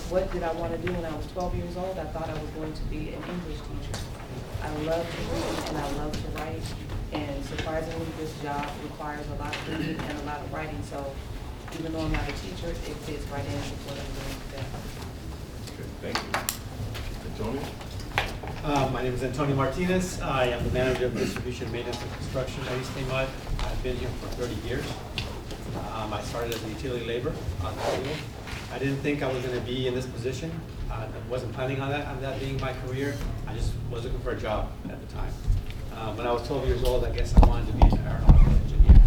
what did I want to do when I was 12 years old? I thought I was going to be an English teacher. I love to read and I love to write, and surprisingly, this job requires a lot of reading and a lot of writing, so even though I'm not a teacher, it fits right in with what I'm doing today. Okay, thank you. Antonio? My name is Anthonio Martinez. I am the manager of distribution, maintenance, and construction at EBMUD. I've been here for 30 years. I started as a utility labor on the field. I didn't think I was going to be in this position. I wasn't planning on that being my career. I just was looking for a job at the time. When I was 12 years old, I guess I wanted to be an aeronautical engineer.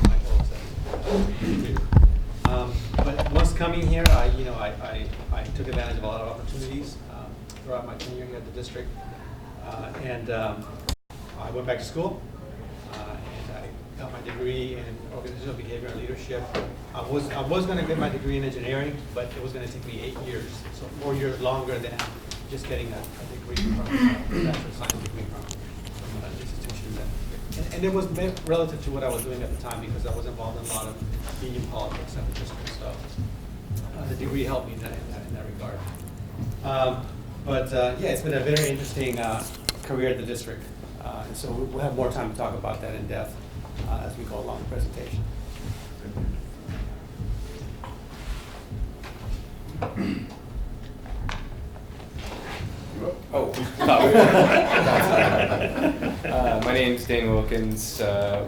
My goal was but once coming here, I took advantage of a lot of opportunities throughout my tenure here at the district, and I went back to school, and I got my degree in organizational behavior and leadership. I was going to get my degree in engineering, but it was going to take me 8 years, so 4 years longer than just getting a degree from a bachelor's science degree from an institution. And it was relative to what I was doing at the time, because I was involved in a lot of union politics at the district. So the degree helped me in that regard. Yeah, it's been a very interesting career at the district. And so we'll have more time to talk about that in depth as we go along the presentation. My name's Dane Wilkins.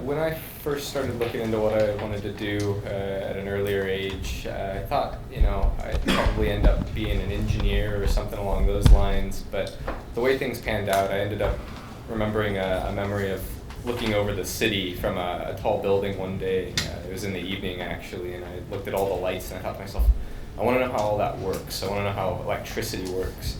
When I first started looking into what I wanted to do at an earlier age, I thought, I'd probably end up being an engineer or something along those lines. But the way things panned out, I ended up remembering a memory of looking over the city from a tall building one day. It was in the evening, actually, and I looked at all the lights and I thought to myself, I want to know how all that works. I want to know how electricity works.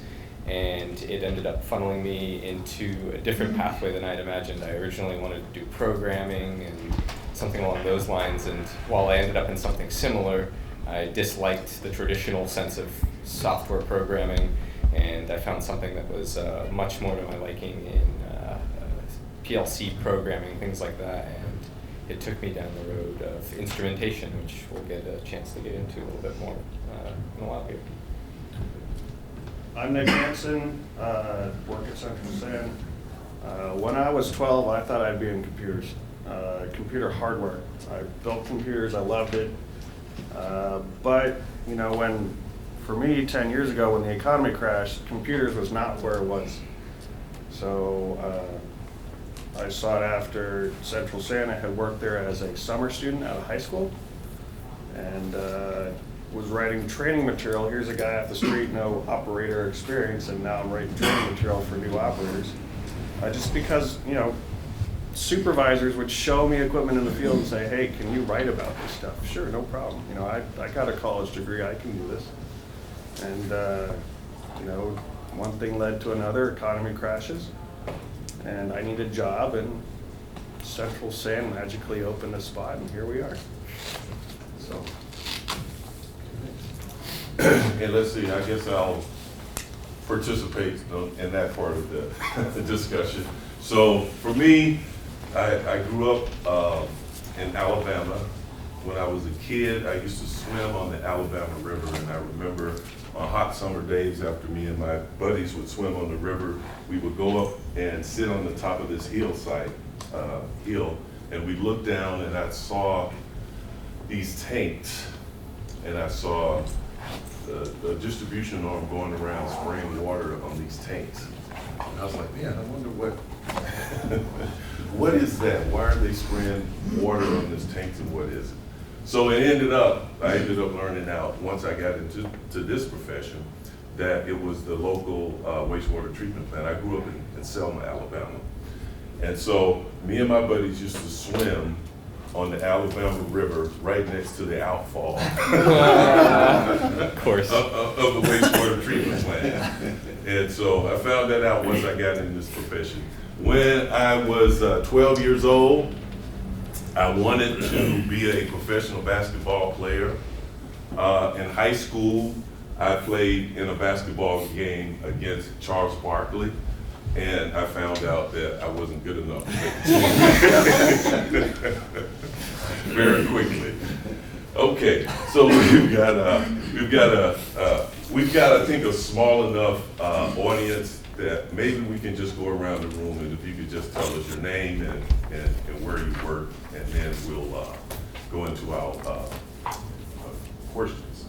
And it ended up funneling me into a different pathway than I'd imagined. I originally wanted to do programming and something along those lines, and while I ended up in something similar, I disliked the traditional sense of software programming, and I found something that was much more to my liking in PLC programming, things like that, and it took me down the road of instrumentation, which we'll get a chance to get into a little bit more in a while here. I'm Nick Hansen, work at Central San. When I was 12, I thought I'd be in computers, computer hardware. I built computers, I loved it. But, for me, 10 years ago when the economy crashed, computers was not where it was. So I sought after Central San. I had worked there as a summer student out of high school, and was writing training material. Here's a guy off the street, no operator experience, and now I'm writing training material for new operators. Just because, supervisors would show me equipment in the field and say, hey, can you write about this stuff? Sure, no problem. I got a college degree, I can do this. And, one thing led to another, economy crashes, and I need a job, and Central San magically opened a spot, and here we are. So. Okay, let's see, I guess I'll participate in that part of the discussion. So for me, I grew up in Alabama. When I was a kid, I used to swim on the Alabama River, and I remember on hot summer days after me and my buddies would swim on the river, we would go up and sit on the top of this hill, and we'd look down, and I saw these tanks, and I saw the distribution arm going around spraying water on these tanks. And I was like, man, I wonder what is that? Why are they spraying water on these tanks, and what is it? So I ended up learning out, once I got into this profession, that it was the local wastewater treatment plant. I grew up in Selma, Alabama. And so me and my buddies used to swim on the Alabama River right next to the outfall Of course. of the wastewater treatment plant. And so I found that out once I got in this profession. When I was 12 years old, I wanted to be a professional basketball player. In high school, I played in a basketball game against Charles Barkley, and I found out that I wasn't good enough to make the team very quickly. Okay. Okay, so we've got, I think, a small enough audience that maybe we can just go around the room, and if you could just tell us your name and where you work, and then we'll go into our questions.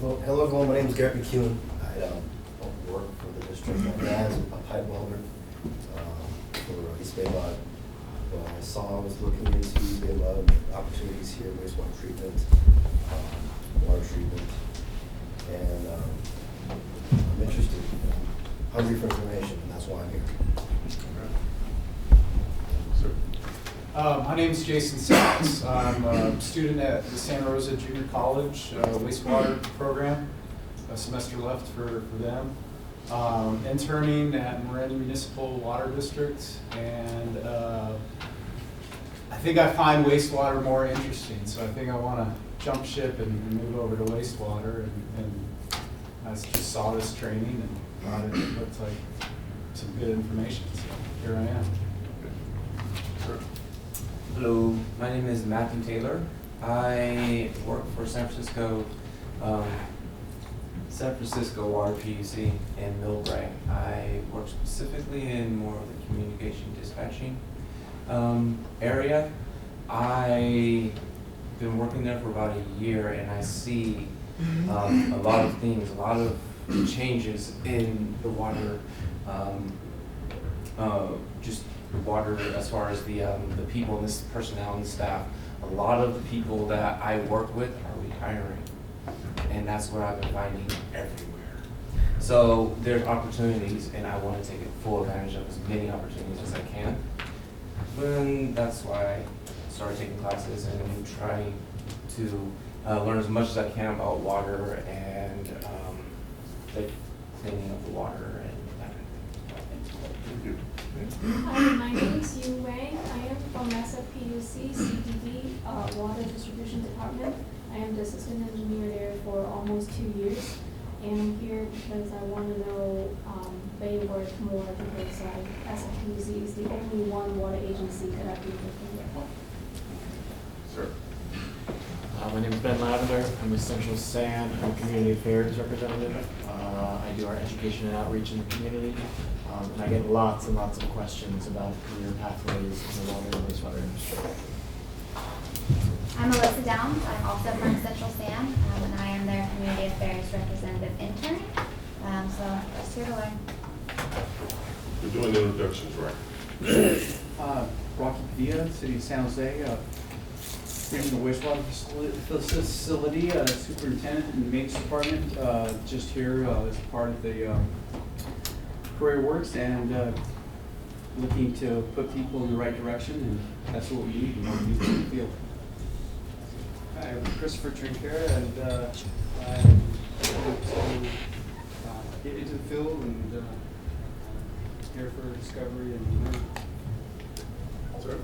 Hello everyone, my name is Garrett McEwen. I work for the district as a pipe welder for East BAYWORK. I saw I was looking into East BAYWORK opportunities here, wastewater treatment, water treatment, and I'm interested, hungry for information, and that's why I'm here. Sir. My name is Jason Sachs. I'm a student at the Santa Rosa Junior College wastewater program. A semester left for them. Interning at Marin Municipal Water District, and I think I find wastewater more interesting, so I think I want to jump ship and move over to wastewater, and I just saw this training and thought it looked like some good information, so here I am. Hello, my name is Matthew Taylor. I work for San Francisco Water PUC in Millbrae. I work specifically in more of the communication dispatching area. I've been working there for about a year, and I see a lot of things, a lot of changes in the water, just the water as far as the people and this personnel and staff. A lot of the people that I work with are retiring, and that's what I've been finding everywhere. So there's opportunities, and I want to take full advantage of as many opportunities as I can. And that's why I started taking classes and trying to learn as much as I can about water and the cleaning of the water and that kind of thing. Thank you. Hi, my name is Yu Wang. I am from SFPUC CDD Water Distribution Department. I am the assistant engineer there for almost 2 years. And I'm here because I want to know BAYWORK more, because SFPUC is the only one water agency that I've been working with. Sir. My name is Ben Lavender. I'm with Central SAN. I'm a community affairs representative. I do our education and outreach in the community. And I get lots and lots of questions about career pathways in the water and wastewater industry. I'm Alyssa Downs. I'm also from Central SAN, and I am their community affairs representative intern. So just here to learn. We're doing introductions, right? Rocky Padilla, City of San Jose, Regional Wastewater Facility, Superintendent in the Maintenance Department, just here as part of the Career Works, and looking to put people in the right direction, and that's what we need in order to do in the field. I'm Christopher Trinker, and I'm able to get into the field and here for discovery and learning. Sir.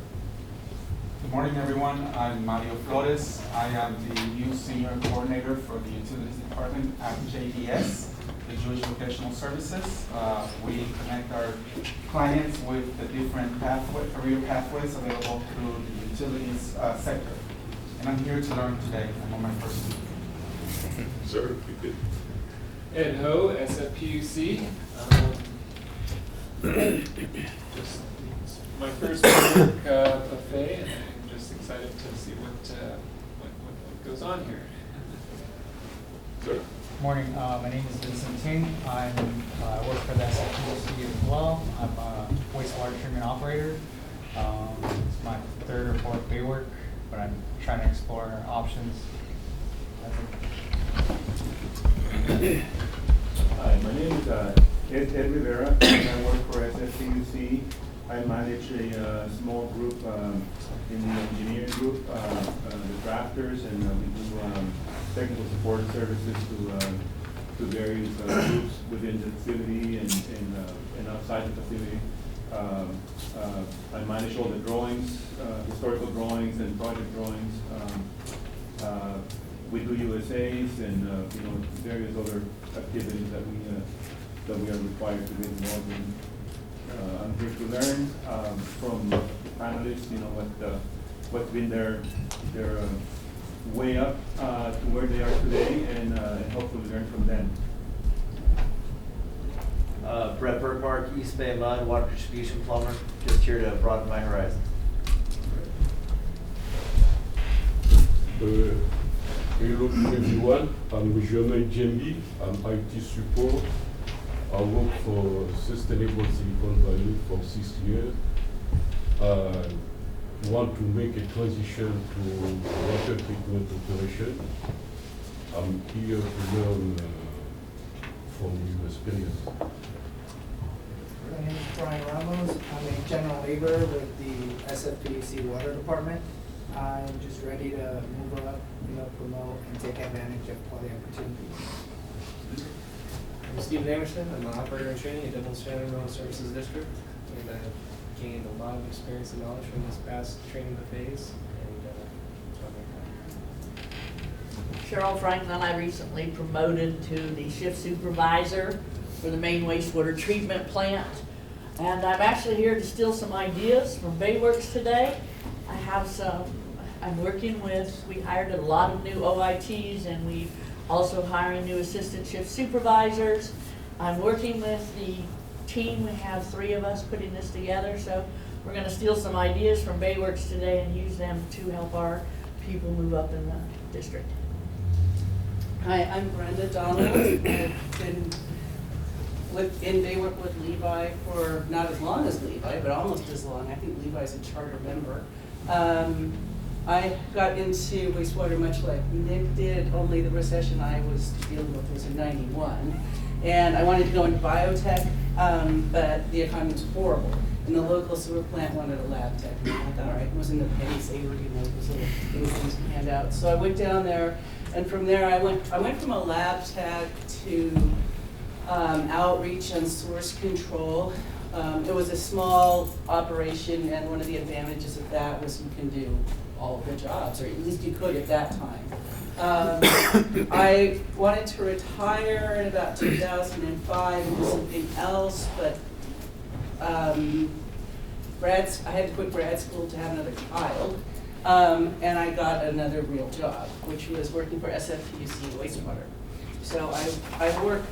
Good morning, everyone. I'm Mario Flores. I am the new senior coordinator for the Utilities Department at JVS, the Jewish Vocational Services. We connect our clients with the different career pathways available through the utilities sector. And I'm here to learn today. I'm on my first week. Sir, you could. Ed Ho, SFPUC. Just my first BAYWORK buffet, and I'm just excited to see what goes on here. Sir. Morning, my name is Vincent Ting. I work for the SFPUC as well. I'm a wastewater treatment operator. It's my third or fourth BAYWORK, but I'm trying to explore options. Hi, my name is Ed Rivera, and I work for SFPUC. I manage a small group in the engineering group, the drafters, and we do technical support services to various groups within the facility and outside the facility. I manage all the drawings, historical drawings and project drawings. We do USAs and various other activities that we are required to get involved in. I'm here to learn from the panelists, what's been their way up to where they are today and hopefully learn from them. Brett Burkmark, East Bay Mud, Water Distribution Plumber, just here to broaden my horizon. Hello to everyone, I'm Jamel Djembi, I'm IT support. I work for Sustainable Silicon Valley for 6 years. I want to make a transition to water treatment operation. I'm here to learn from your experience. My name is Brian Ramos. I'm a general laborer with the SFPUC Water Department. I'm just ready to move up, promote, and take advantage of all the opportunities. I'm Steve Emerson. I'm an operator in training at Dublin Standard Road Services District, and I've gained a lot of experience and knowledge from this past training phase. Cheryl Franklin, I recently promoted to the shift supervisor for the main wastewater treatment plant. And I'm actually here to steal some ideas from BAYWORKS today. I have I'm working with, we hired a lot of new OITs and we also hiring new assistant shift supervisors. I'm working with the team, we have 3 of us putting this together, so we're gonna steal some ideas from BAYWORKS today and use them to help our people move up in the district. Hi, I'm Brenda Donald. I've been in BAYWORK with Levi for not as long as Levi, but almost as long. I think Levi's a charter member. I got into wastewater much like Nick did, only the recession I was dealing with was in '91. And I wanted to go into biotech, but the economy was horrible. And the local sewer plant wanted a lab tech. And I thought, all right, it was in the penny saver, those little things you hand out. So I went down there, and from there I went from a lab tech to outreach and source control. It was a small operation, and one of the advantages of that was you can do all of the jobs, or at least you could at that time. I wanted to retire in about 2005 and do something else, but I had to quit grad school to have another child, and I got another real job, which was working for SFPUC Wastewater. So I work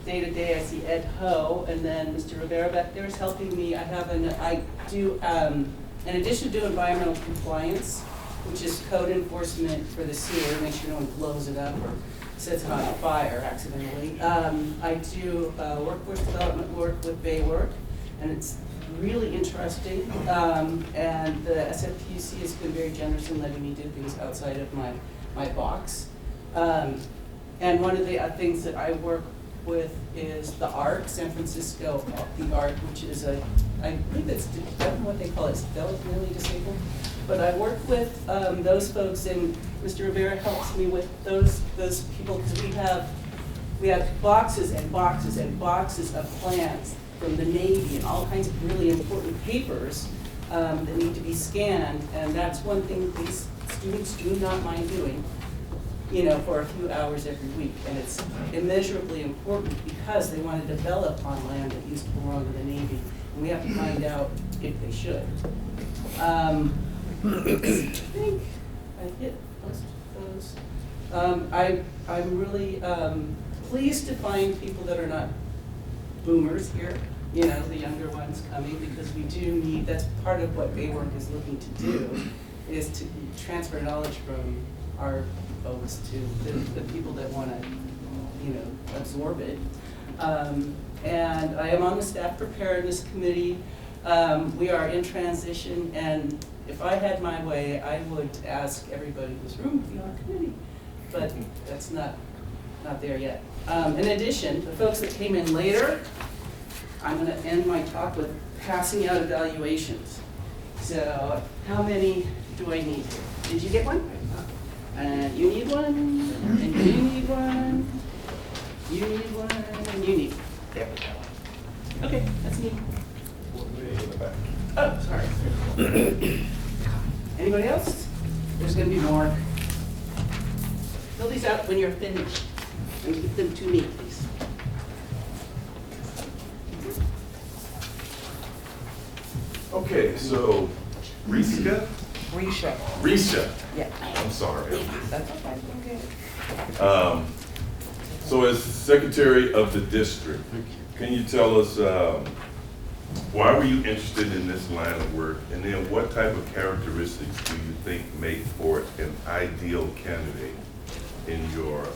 day to day. I see Ed Ho, and then Mr. Rivera back there is helping me. I do, in addition to environmental compliance, which is code enforcement for the sewer, make sure no one blows it up or sets it on fire accidentally. I do workforce development work with BAYWORK, and it's really interesting. And the SFPUC has been very generous in letting me do things outside of my box. And one of the things that I work with is the ARC, San Francisco, the ARC, which is I believe it's, I don't know what they call it, it's developmentally disabled. But I work with those folks, and Mr. Rivera helps me with those people, because we have boxes and boxes and boxes of plans from the Navy and all kinds of really important papers that need to be scanned, and that's one thing these students do not mind doing, for a few hours every week, and it's immeasurably important because they want to develop on land that used to belong to the Navy, and we have to find out if they should. I think I hit most of those. I'm really pleased to find people that are not boomers here, the younger ones coming, because we do need, that's part of what BAYWORK is looking to do, is to transfer knowledge from our folks to the people that want to, absorb it. And I am on the staff preparedness committee. We are in transition, and if I had my way, I would ask everybody who's room to be on the committee, but that's not there yet. In addition, the folks that came in later, I'm going to end my talk with passing out evaluations. So how many do I need? Did you get one? And you need one, and you need one, you need one, and you need one. There we go. Okay, that's me. Oh, sorry. Anybody else? There's going to be more. Fill these out when you're finished, and keep them to me, please. Okay, so Rischa Rischa. Rischa. Yeah. I'm sorry. That's okay. So as Secretary of the District, can you tell us why were you interested in this line of work, and then what type of characteristics do you think make for an ideal candidate in your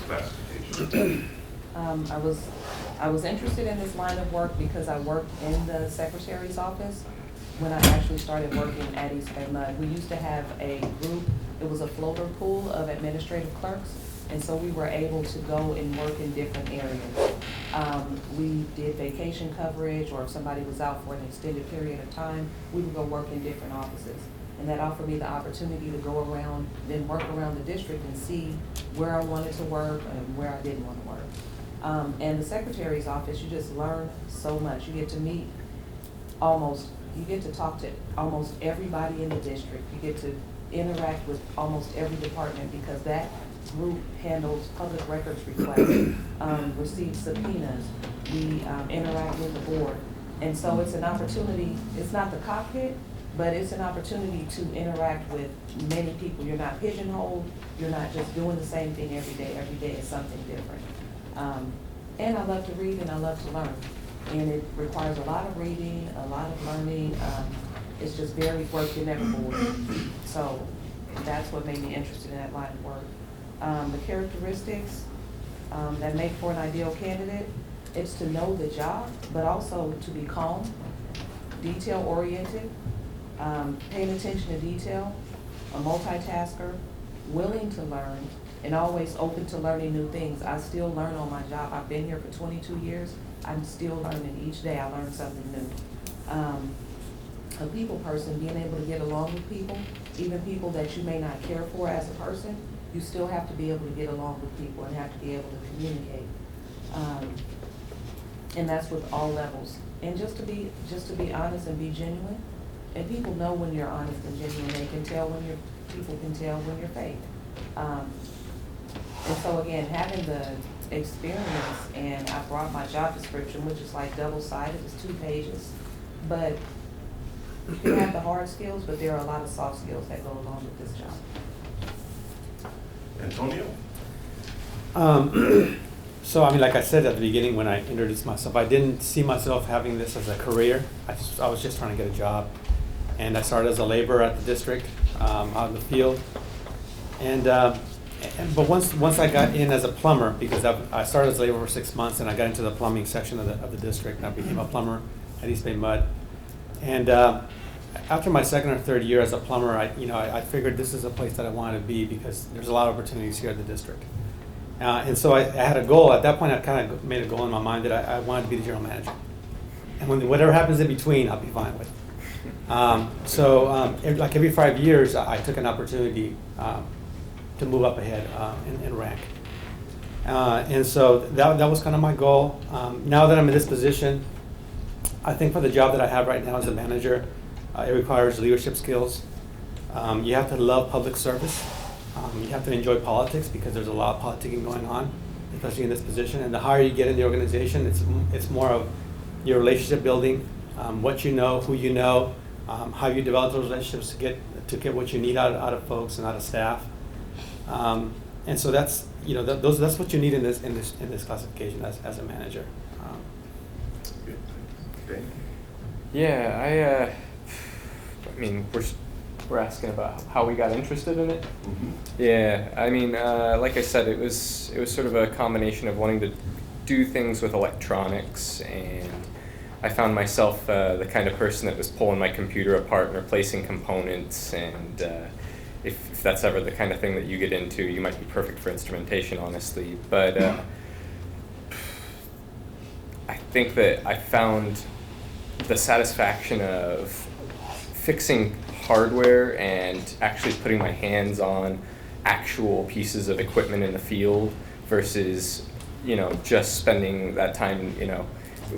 classification? I was interested in this line of work because I worked in the Secretary's office when I actually started working at East Bay MUD. We used to have a group, it was a floater pool of administrative clerks, and so we were able to go and work in different areas. We did vacation coverage, or if somebody was out for an extended period of time, we would go work in different offices. And that offered me the opportunity to go around and work around the district and see where I wanted to work and where I didn't want to work. And the Secretary's office, you just learn so much. You get to meet you get to talk to almost everybody in the district. You get to interact with almost every department, because that group handles public records requests, receives subpoenas, we interact with the board. And so it's an opportunity, it's not the cockpit, but it's an opportunity to interact with many people. You're not pigeonholed, you're not just doing the same thing every day is something different. And I love to read and I love to learn. And it requires a lot of reading, a lot of learning. It's just varied work, you're never bored. So that's what made me interested in that line of work. The characteristics that make for an ideal candidate, it's to know the job, but also to be calm, detail-oriented, paying attention to detail, a multitasker, willing to learn, and always open to learning new things. I still learn on my job. I've been here for 22 years. I'm still learning. Each day I learn something new. A people person, being able to get along with people, even people that you may not care for as a person, you still have to be able to get along with people and have to be able to communicate. And that's with all levels. And just to be honest and be genuine. And people know when you're honest and genuine. They can tell people can tell when you're fake. And so again, having the experience, and I brought my job description, which is like double-sided, it's 2 pages. But you can have the hard skills, but there are a lot of soft skills that go along with this job. Antonio? So, I mean, like I said at the beginning when I introduced myself, I didn't see myself having this as a career. I was just trying to get a job. And I started as a laborer at the district, out in the field. But once I got in as a plumber, because I started as a laborer for 6 months, and I got into the plumbing section of the district, and I became a plumber at East Bay MUD. And after my second or third year as a plumber, I figured this is a place that I wanted to be, because there's a lot of opportunities here at the district. And so I had a goal. At that point, I kind of made a goal in my mind that I wanted to be the general manager. And whatever happens in between, I'll be fine with. Like every 5 years, I took an opportunity to move up ahead in rank. And so that was kind of my goal. Now that I'm in this position, I think for the job that I have right now as a manager, it requires leadership skills. You have to love public service. You have to enjoy politics, because there's a lot of politicking going on, especially in this position. And the higher you get in the organization, it's more of your relationship building, what you know, who you know, how you develop those relationships to get what you need out of folks and out of staff. And so that's that's what you need in this classification as a manager. Yeah, I mean, we're asking about how we got interested in it. Mm-hmm. Yeah, I mean, like I said, it was sort of a combination of wanting to do things with electronics, and I found myself the kind of person that was pulling my computer apart and replacing components, and if that's ever the kind of thing that you get into, you might be perfect for instrumentation, honestly. But I think that I found the satisfaction of fixing hardware and actually putting my hands on actual pieces of equipment in the field versus, just spending that time,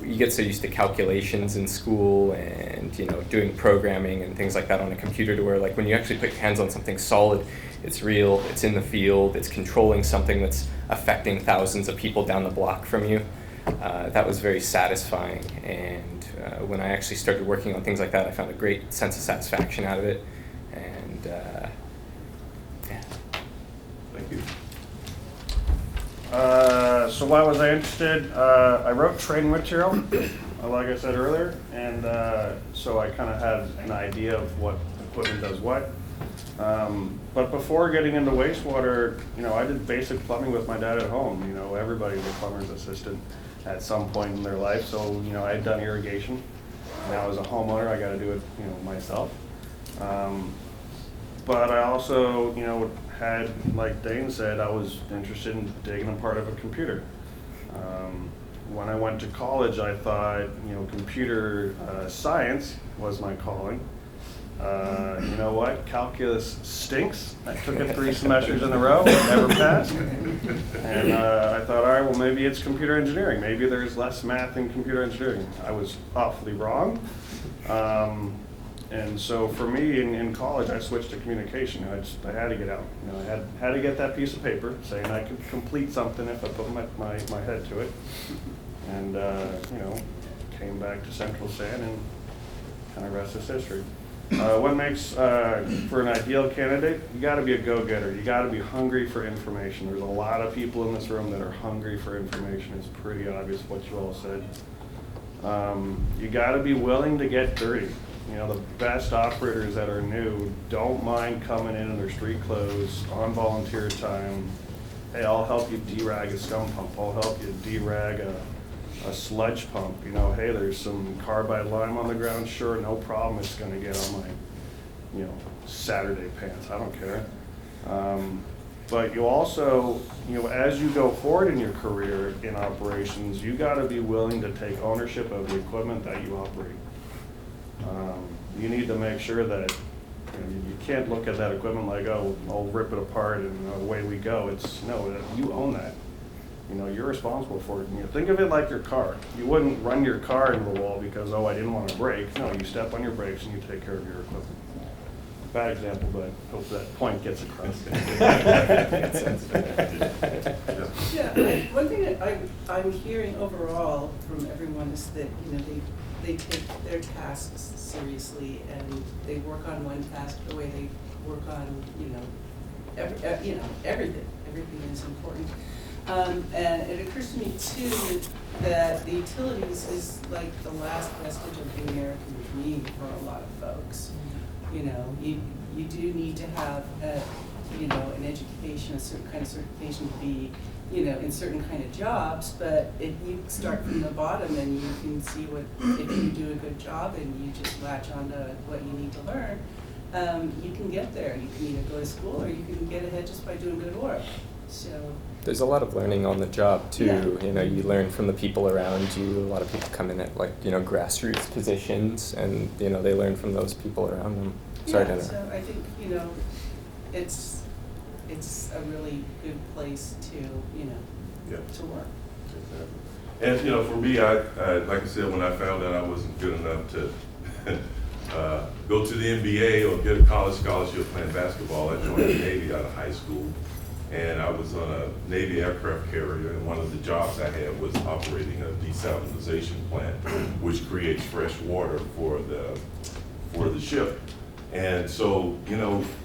you get so used to calculations in school and, doing programming and things like that on a computer, to where, like, when you actually put your hands on something solid, it's real, it's in the field, it's controlling something that's affecting thousands of people down the block from you. That was very satisfying. And when I actually started working on things like that, I found a great sense of satisfaction out of it. And yeah. Thank you. So why was I interested? I wrote training material, like I said earlier, and so I kind of had an idea of what equipment does what. But before getting into wastewater, I did basic plumbing with my dad at home. Everybody's a plumber's assistant at some point in their life. So, I had done irrigation. Now as a homeowner, I got to do it, myself. But I also, had, like Dane said, I was interested in digging apart of a computer. When I went to college, I thought, computer science was my calling. You know what? Calculus stinks. I took it 3 semesters in a row, never passed. And I thought, all right, well, maybe it's computer engineering. Maybe there's less math in computer engineering. I was awfully wrong. And so for me, in college, I switched to communication. I had to get out. I had to get that piece of paper saying I could complete something if I put my head to it. And, came back to Central San and kind of rest is history. What makes for an ideal candidate? You got to be a go-getter. You got to be hungry for information. There's a lot of people in this room that are hungry for information. It's pretty obvious what you all said. You got to be willing to get dirty. The best operators that are new don't mind coming in their street clothes on volunteer time. Hey, I'll help you derag a scum pump. I'll help you derag a sludge pump. Hey, there's some carbide lime on the ground. Sure, no problem. It's going to get on my, Saturday pants. I don't care. But you also, as you go forward in your career in operations, you got to be willing to take ownership of the equipment that you operate. You need to make sure that you can't look at that equipment like, oh, I'll rip it apart and away we go. No, you own that. You're responsible for it. Think of it like your car. You wouldn't run your car into the wall because, oh, I didn't want to brake. No, you step on your brakes and you take care of your equipment. Bad example, but hope that point gets across. Yeah, one thing that I'm hearing overall from everyone is that, they take their tasks seriously and they work on one task the way they work on, everything. Everything is important. And it occurs to me too that the utilities is like the last vestige of the American dream for a lot of folks. You do need to have an education, a certain kind of certification to be, in certain kind of jobs, but if you start from the bottom and you can see if you do a good job and you just latch on to what you need to learn, you can get there. You can either go to school or you can get ahead just by doing good work. So there's a lot of learning on the job too. Yeah. You learn from the people around you. A lot of people come in at grassroots positions, and they learn from those people around them. Sorry to interrupt. So I think it's a really good place to to work. Exactly. And for me, I like I said, when I found out I wasn't good enough to go to the NBA or get a college scholarship playing basketball, I joined the Navy out of high school. And I was on a Navy aircraft carrier, and one of the jobs I had was operating a desalination plant, which creates fresh water for the ship. And so,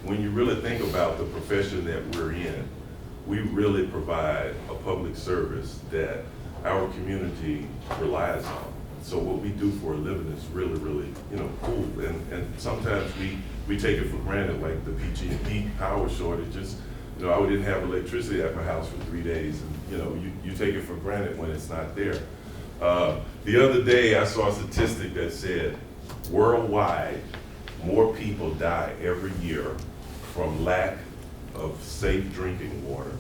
when you really think about the profession that we're in, we really provide a public service that our community relies on. So what we do for a living is really, really, cool. And sometimes we take it for granted, like the PG&E power shortages. I didn't have electricity at my house for 3 days, and you take it for granted when it's not there. The other day I saw a statistic that said worldwide more people die every year from lack of safe drinking water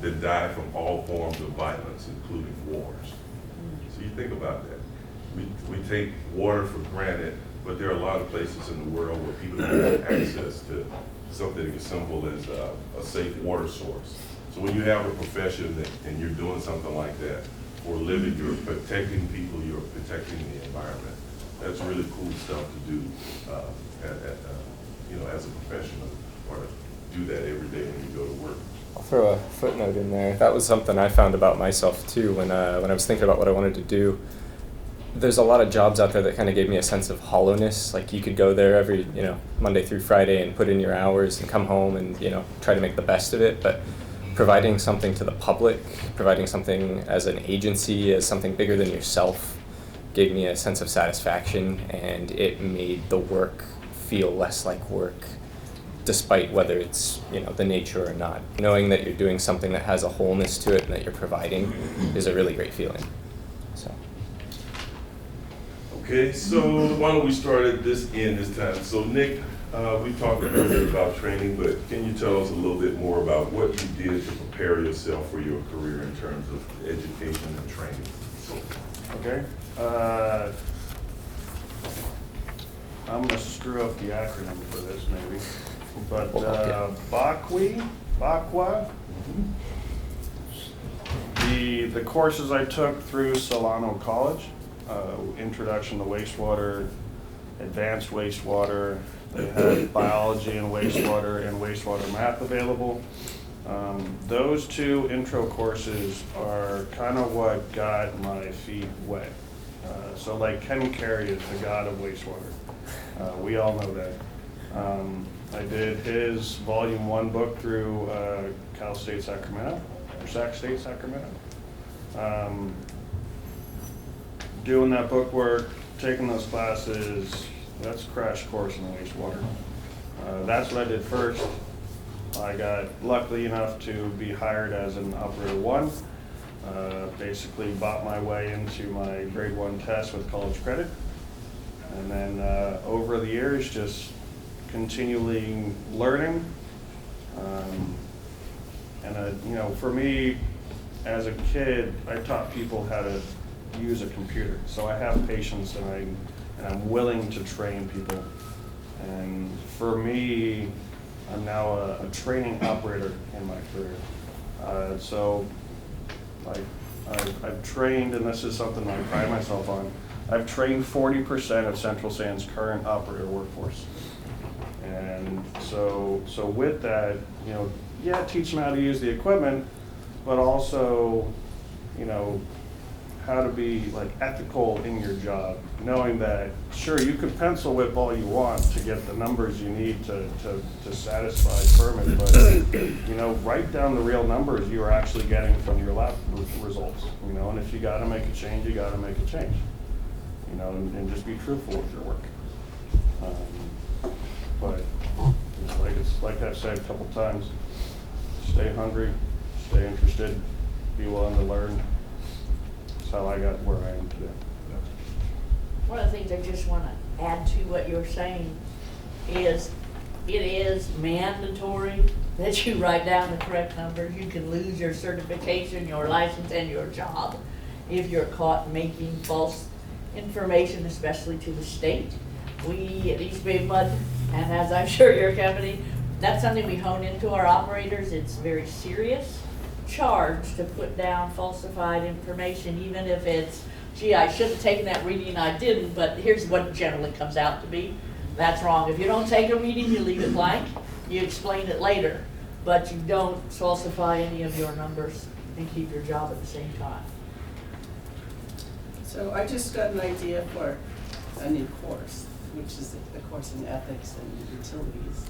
than die from all forms of violence, including wars. So you think about that. We take water for granted, but there are a lot of places in the world where people don't have access to something as simple as a safe water source. So when you have a profession and you're doing something like that for a living, you're protecting people, you're protecting the environment. That's really cool stuff to do as a professional, or do that every day when you go to work. I'll throw a footnote in there. That was something I found about myself too when I was thinking about what I wanted to do. there's a lot of jobs out there that kind of gave me a sense of hollowness. Like you could go there every, Monday through Friday and put in your hours and come home and, try to make the best of it. But providing something to the public, providing something as an agency, as something bigger than yourself, gave me a sense of satisfaction, and it made the work feel less like work, despite whether it's, the nature or not. Knowing that you're doing something that has a wholeness to it and that you're providing is a really great feeling. So. Okay, so why don't we start at this end this time? So Nick, we talked earlier about training, but can you tell us a little bit more about what you did to prepare yourself for your career in terms of education and training? Okay. I'm gonna screw up the acronym for this maybe, but BAYWORK. The courses I took through Solano College, Introduction to Wastewater, Advanced Wastewater. They had biology and wastewater math available. Those two intro courses are kind of what got my feet wet. So like Ken Carey is the god of wastewater. We all know that. I did his volume 1 book through Cal State Sacramento, or Sac State Sacramento. Doing that book work, taking those classes, that's a crash course in wastewater. That's what I did first. I got lucky enough to be hired as an Operator 1. Basically bought my way into my grade 1 test with college credit. And then over the years, just continually learning. For me, as a kid, I taught people how to use a computer. So I have patience and I'm willing to train people. And for me, I'm now a training operator in my career. I've trained, and this is something I pride myself on, I've trained 40% of Central San's current operator workforce. And so with that, teach them how to use the equipment, but also, how to be ethical in your job, knowing that sure you could pencil whip all you want to get the numbers you need to satisfy permit, but write down the real numbers you are actually getting from your lab results. And if you got to make a change, you got to make a change. And just be truthful with your work. Like I've said a couple times, stay hungry, stay interested, be willing to learn. That's how I got where I am today. One of the things I just want to add to what you're saying is it is mandatory that you write down the correct numbers. You can lose your certification, your license, and your job if you're caught making false information, especially to the state. We at EBMUD, and as I'm sure your company, that's something we hone into our operators. It's very serious charge to put down falsified information, even if it's, gee, I should have taken that reading, I didn't, but here's what it generally comes out to be. That's wrong. If you don't take a reading, you leave it blank, you explain it later, but you don't falsify any of your numbers and keep your job at the same time. So I just got an idea for a new course, which is a course in ethics and utilities.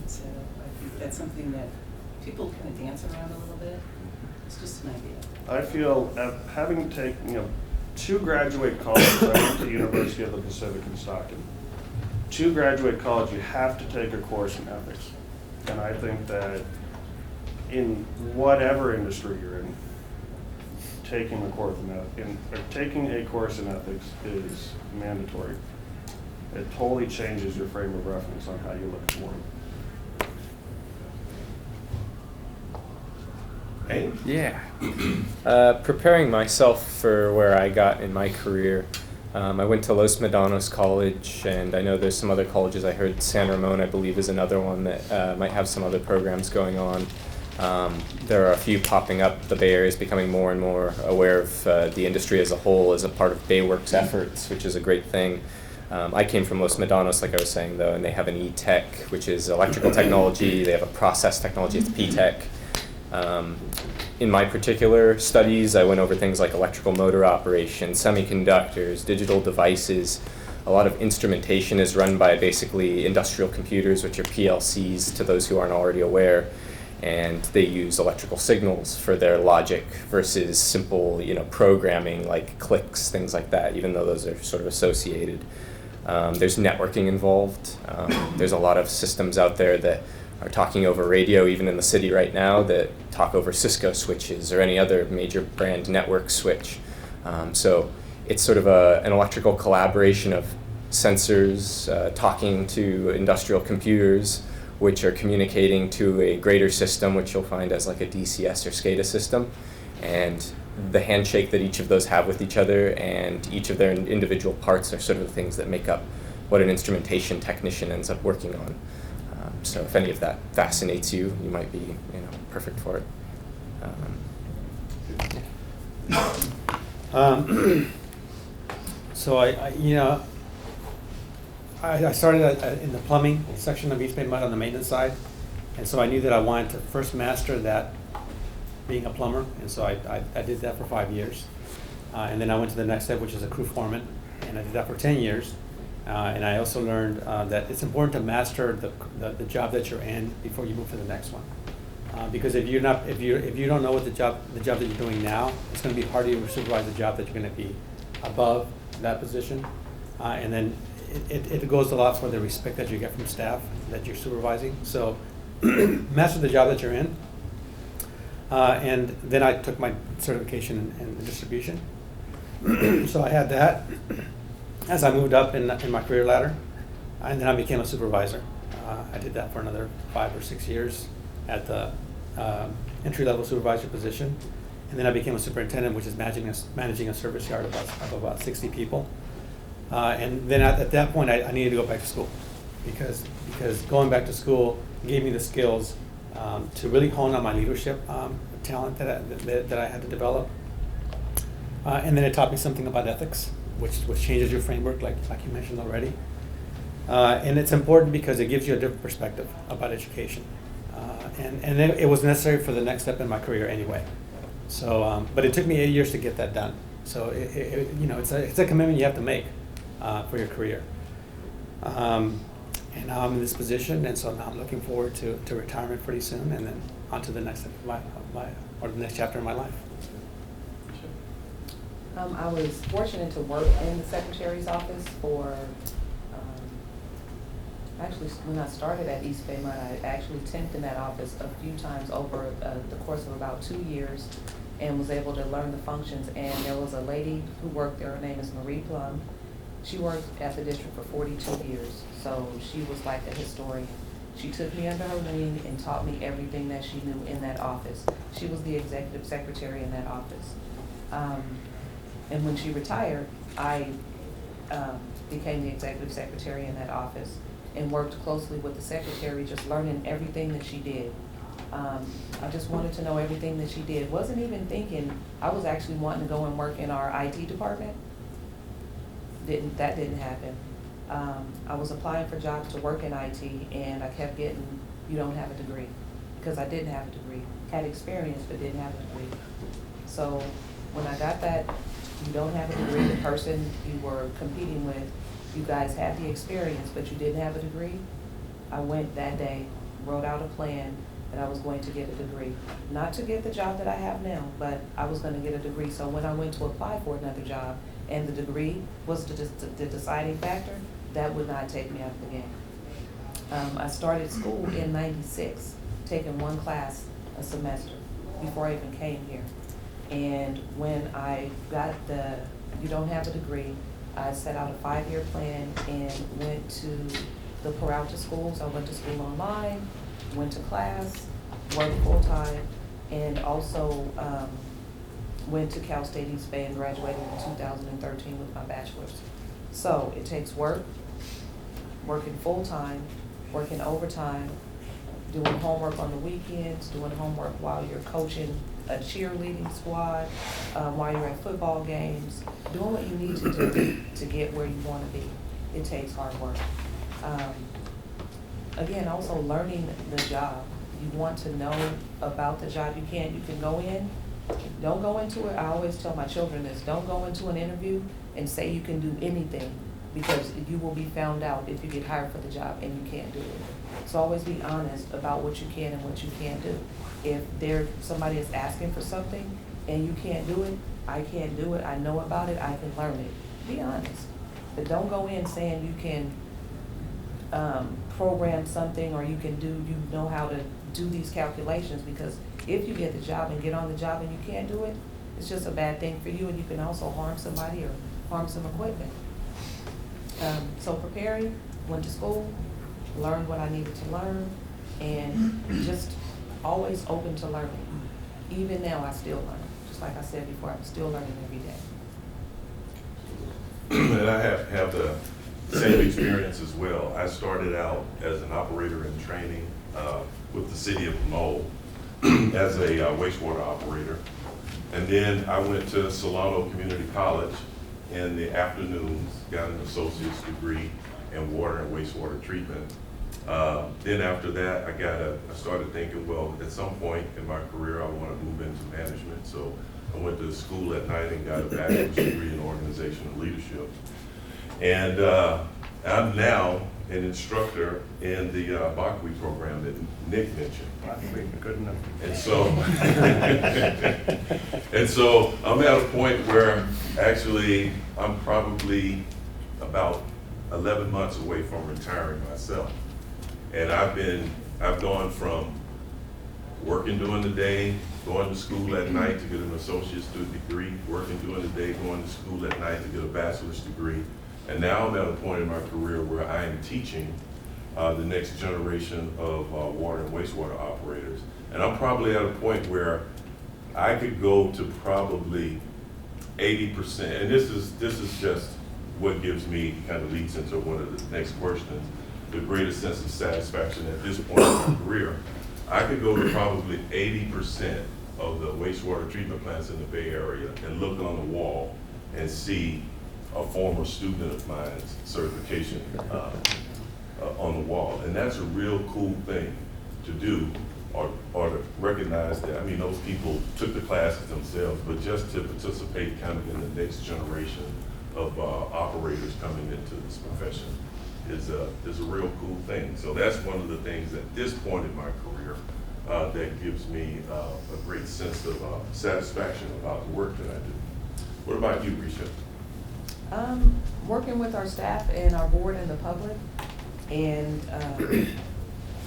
So I think that's something that people kind of dance around a little bit. It's just an idea. I feel having taken, 2 graduate colleges, I went to the University of the Pacific in Stockton. 2 graduate college, you have to take a course in ethics. And I think that in whatever industry you're in, taking a course in ethics is mandatory. It totally changes your frame of reference on how you look at work. Hey? Yeah. Preparing myself for where I got in my career, I went to Los Medanos College, and I know there's some other colleges. I heard San Ramon, I believe, is another one that might have some other programs going on. There are a few popping up. The Bay Area is becoming more and more aware of the industry as a whole as a part of BAYWORK's efforts, which is a great thing. I came from Los Medanos, like I was saying, though, and they have an E-Tech, which is electrical technology. They have a process technology, it's P-Tech. in my particular studies, I went over things like electrical motor operation, semiconductors, digital devices. A lot of instrumentation is run by basically industrial computers, which are PLCs to those who aren't already aware. And they use electrical signals for their logic versus simple, programming like clicks, things like that, even though those are sort of associated. There's networking involved. There's a lot of systems out there that are talking over radio, even in the city right now, that talk over Cisco switches or any other major brand network switch. So it's sort of an electrical collaboration of sensors talking to industrial computers, which are communicating to a greater system, which you'll find as like a DCS or SCADA system. And the handshake that each of those have with each other and each of their individual parts are sort of the things that make up what an instrumentation technician ends up working on. So if any of that fascinates you, you might be perfect for it. So I started in the plumbing section of East BAYWORK on the maintenance side, and so I knew that I wanted to first master that, being a plumber, and so I did that for 5 years. And then I went to the next step, which is a crew foreman, and I did that for 10 years. And I also learned that it's important to master the job that you're in before you move to the next one. Because if you don't know what the job that you're doing now, it's going to be hard to supervise the job that you're going to be above that position. And then it goes a lot for the respect that you get from staff that you're supervising. So master the job that you're in. And then I took my certification in distribution. So I had that as I moved up in my career ladder. And then I became a supervisor. I did that for another 5 or 6 years at the entry-level supervisor position. And then I became a superintendent, which is managing a service yard of about 60 people. And then at that point, I needed to go back to school because going back to school gave me the skills to really hone on my leadership talent that I had to develop. And then it taught me something about ethics, which changes your framework, like you mentioned already. And it's important because it gives you a different perspective about education. And it was necessary for the next step in my career anyway. So, but it took me 8 years to get that done. So it's a commitment you have to make for your career. And now I'm in this position, and so now I'm looking forward to retirement pretty soon, and then on to the next step or the next chapter in my life. I was fortunate to work in the Secretary's office for, actually when I started at East BAYWORK, I actually temped in that office a few times over the course of about 2 years and was able to learn the functions. And there was a lady who worked there, her name is Marie Plum. She worked at the district for 42 years, so she was like a historian. She took me under her wing and taught me everything that she knew in that office. She was the executive secretary in that office. And when she retired, I became the executive secretary in that office and worked closely with the secretary, just learning everything that she did. I just wanted to know everything that she did. Wasn't even thinking, I was actually wanting to go and work in our IT department. That didn't happen. I was applying for jobs to work in IT, and I kept getting, you don't have a degree, because I didn't have a degree. Had experience, but didn't have a degree. So when I got that, you don't have a degree, the person you were competing with, you guys had the experience, but you didn't have a degree, I went that day, wrote out a plan that I was going to get a degree. Not to get the job that I have now, but I was going to get a degree. So when I went to apply for another job, and the degree was the deciding factor, that would not take me out of the game. I started school in '96, taking one class a semester before I even came here. And when I got you don't have a degree, I set out a 5-year plan and went to the Peralta schools. I went to school online, went to class, worked full-time, and also went to Cal State East Bay and graduated in 2013 with my bachelor's. So it takes work, working full-time, working overtime, doing homework on the weekends, doing homework while you're coaching a cheerleading squad, while you're at football games, doing what you need to do to get where you want to be. It takes hard work. Again, also learning the job. you want to know about the job, you can go in. Don't go into it, I always tell my children this, don't go into an interview and say you can do anything, because you will be found out if you get hired for the job and you can't do it. So always be honest about what you can and what you can't do. If somebody is asking for something and you can't do it, I can't do it, I know about it, I can learn it. Be honest. But don't go in saying you can program something, or you know how to do these calculations, because if you get the job and get on the job and you can't do it, it's just a bad thing for you, and you can also harm somebody or harm some equipment. So preparing, went to school, learned what I needed to learn, and just always open to learning. Even now, I still learn. Just like I said before, I'm still learning every day. And I have the same experience as well. I started out as an operator in training with the city of Mo as a wastewater operator. And then I went to Solano Community College in the afternoons, got an associate's degree in water and wastewater treatment. Then after that, I started thinking, well, at some point in my career, I want to move into management. So I went to school at night and got a bachelor's degree in organizational leadership. And I'm now an instructor in the BAYWORK program that Nick mentioned. Good enough. And so I'm at a point where actually I'm probably about 11 months away from retiring myself. And I've gone from working during the day, going to school at night to get an associate's degree, working during the day, going to school at night to get a bachelor's degree. And now I'm at a point in my career where I am teaching the next generation of water and wastewater operators. And I'm probably at a point where I could go to probably 80%, and this is just what gives me, kind of leads into one of the next questions, the greatest sense of satisfaction at this point in my career. I could go to probably 80% of the wastewater treatment plants in the Bay Area and look on the wall and see a former student of mine's certification on the wall. And that's a real cool thing to do, or to recognize that, I mean, those people took the classes themselves, but just to participate kind of in the next generation of operators coming into this profession is a real cool thing. So that's one of the things at this point in my career that gives me a great sense of satisfaction about the work that I do. What about you, Rischa? Working with our staff and our board and the public, and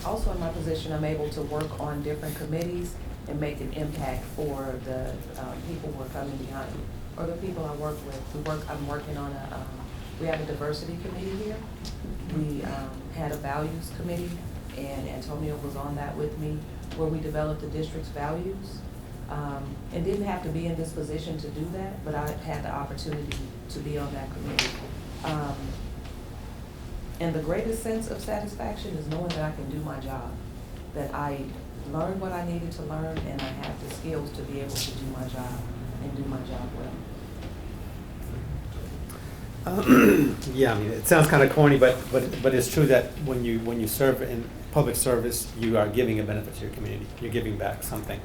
also in my position, I'm able to work on different committees and make an impact for the people who are coming behind me, or the people I work with. I'm working on we have a diversity committee here. We had a values committee, and Antonio was on that with me, where we developed the district's values. And didn't have to be in this position to do that, but I had the opportunity to be on that committee. And the greatest sense of satisfaction is knowing that I can do my job, that I learned what I needed to learn, and I have the skills to be able to do my job and do my job well. Yeah, I mean, it sounds kind of corny, but it's true that when you serve in public service, you are giving a benefit to your community. You're giving back something.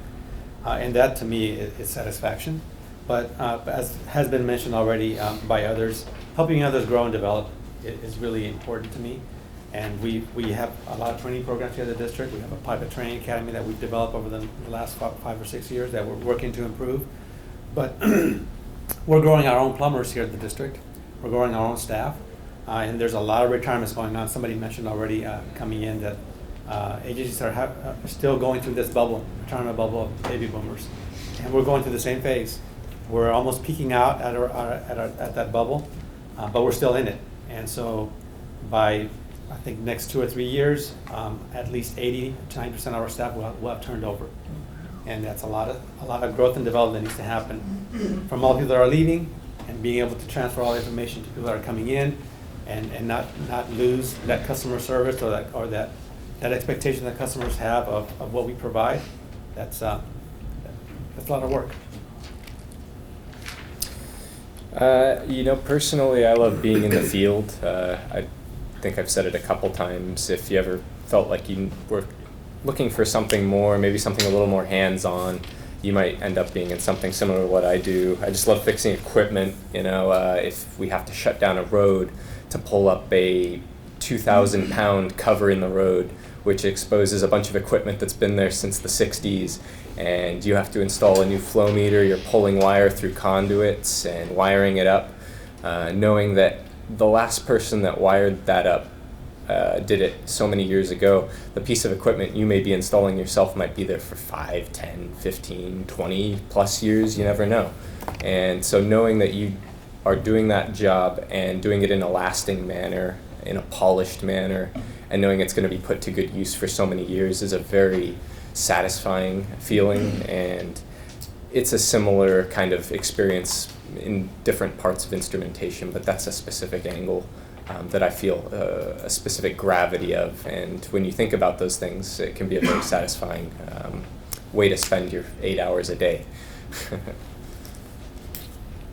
And that, to me, is satisfaction. But as has been mentioned already by others, helping others grow and develop is really important to me. And we have a lot of training programs here at the district. We have a private training academy that we've developed over the last 5 or 6 years that we're working to improve. But we're growing our own plumbers here at the district. We're growing our own staff. And there's a lot of retirements going on. Somebody mentioned already coming in that agencies are still going through this bubble, retirement bubble of baby boomers. And we're going through the same phase. We're almost peaking out at that bubble, but we're still in it. And so by, I think, next 2 or 3 years, at least 80 to 90% of our staff will have turned over. And that's a lot of growth and development that needs to happen from all people that are leaving, and being able to transfer all the information to people that are coming in, and not lose that customer service or that expectation that customers have of what we provide. That's a lot of work. Personally, I love being in the field. I think I've said it a couple times. If you ever felt like you were looking for something more, maybe something a little more hands-on, you might end up being in something similar to what I do. I just love fixing equipment. You know, if we have to shut down a road to pull up a 2,000-pound cover in the road, which exposes a bunch of equipment that's been there since the 60s, and you have to install a new flow meter, you're pulling wire through conduits and wiring it up, knowing that the last person that wired that up did it so many years ago, the piece of equipment you may be installing yourself might be there for 5, 10, 15, 20 plus years, you never know. And so knowing that you are doing that job and doing it in a lasting manner, in a polished manner, and knowing it's going to be put to good use for so many years is a very satisfying feeling, and it's a similar kind of experience in different parts of instrumentation, but that's a specific angle that I feel a specific gravity of, and when you think about those things, it can be a very satisfying way to spend your 8 hours a day.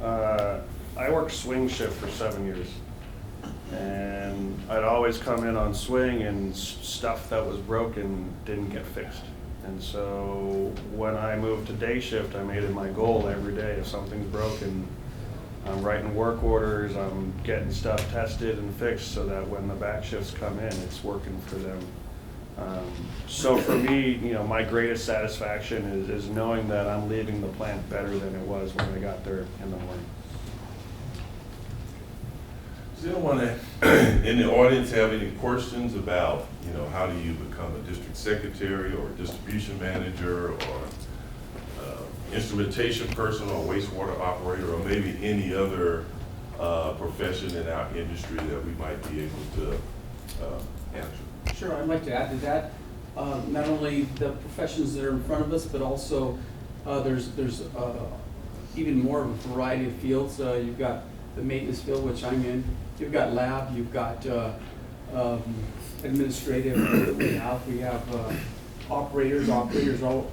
I worked swing shift for 7 years, and I'd always come in on swing and stuff that was broken didn't get fixed. And so when I moved to day shift, I made it my goal every day, if something's broken, I'm writing work orders, I'm getting stuff tested and fixed so that when the back shifts come in, it's working for them. So for me, you know, my greatest satisfaction is knowing that I'm leaving the plant better than it was when I got there in the morning. Does anyone in the audience have any questions about, you know, how do you become a district secretary or a distribution manager or instrumentation person or wastewater operator, or maybe any other profession in our industry that we might be able to answer? Sure, I'd like to add to that. Not only the professions that are in front of us, but also there's even more of a variety of fields. You've got the maintenance field, which I'm in. You've got lab. You've got administrative. We have operators.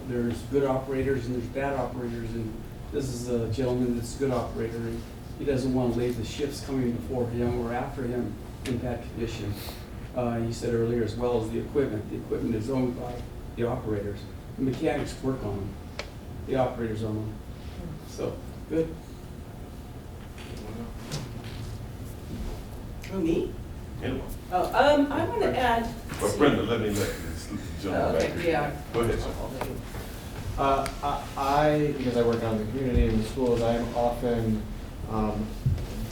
There's good operators and there's bad operators. And this is a gentleman that's a good operator. And he doesn't want to leave the shifts coming before him or after him in bad condition. You said earlier, as well as the equipment. The equipment is owned by the operators. The mechanics work on them. The operators own them. So, good. Oh, me? Anyone? Oh, I want to add. But Brenda, let this gentleman back here. Yeah. Go ahead, sir. Because I work on the community and the schools, I'm often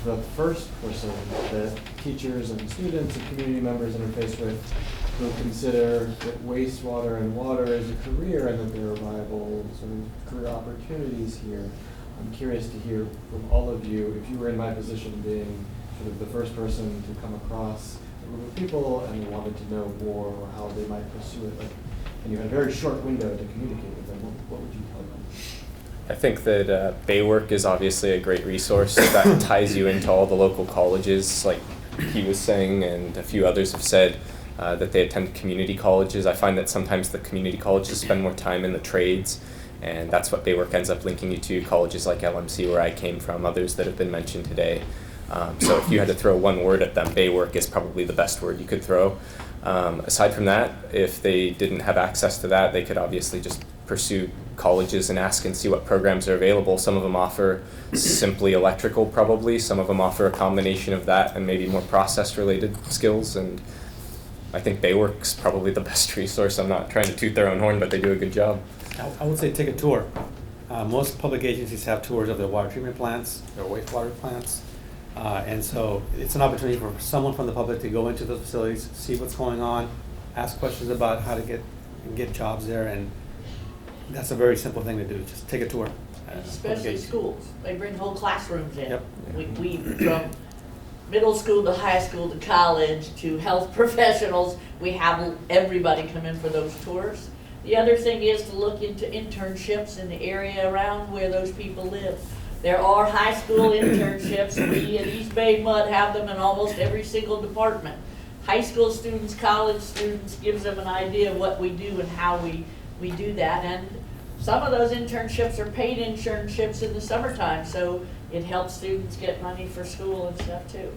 the first person that teachers and students and community members interface with who consider that wastewater and water is a career and that there are viable sort of career opportunities here. I'm curious to hear from all of you, if you were in my position being sort of the first person to come across a group of people and wanted to know more or how they might pursue it, and you had a very short window to communicate with them, what would you tell them? I think that BAYWORK is obviously a great resource that ties you into all the local colleges, like he was saying, and a few others have said that they attend community colleges. I find that sometimes the community colleges spend more time in the trades, and that's what BAYWORK ends up linking you to, colleges like LMC where I came from, others that have been mentioned today. So if you had to throw one word at them, BAYWORK is probably the best word you could throw. Aside from that, if they didn't have access to that, they could obviously just pursue colleges and ask and see what programs are available. Some of them offer simply electrical probably, some of them offer a combination of that and maybe more process related skills, and I think BAYWORK's probably the best resource. I'm not trying to toot their own horn, but they do a good job. I would say take a tour. Most public agencies have tours of their water treatment plants, their wastewater plants. And so it's an opportunity for someone from the public to go into those facilities, see what's going on, ask questions about how to get jobs there, and that's a very simple thing to do. Just take a tour. Especially schools. They bring whole classrooms in. Yep. We from middle school to high school to college to health professionals, we have everybody come in for those tours. The other thing is to look into internships in the area around where those people live. There are high school internships. We at East BAYWORK have them in almost every single department. High school students, college students, gives them an idea of what we do and how we do that. And some of those internships are paid internships in the summertime, so it helps students get money for school and stuff too.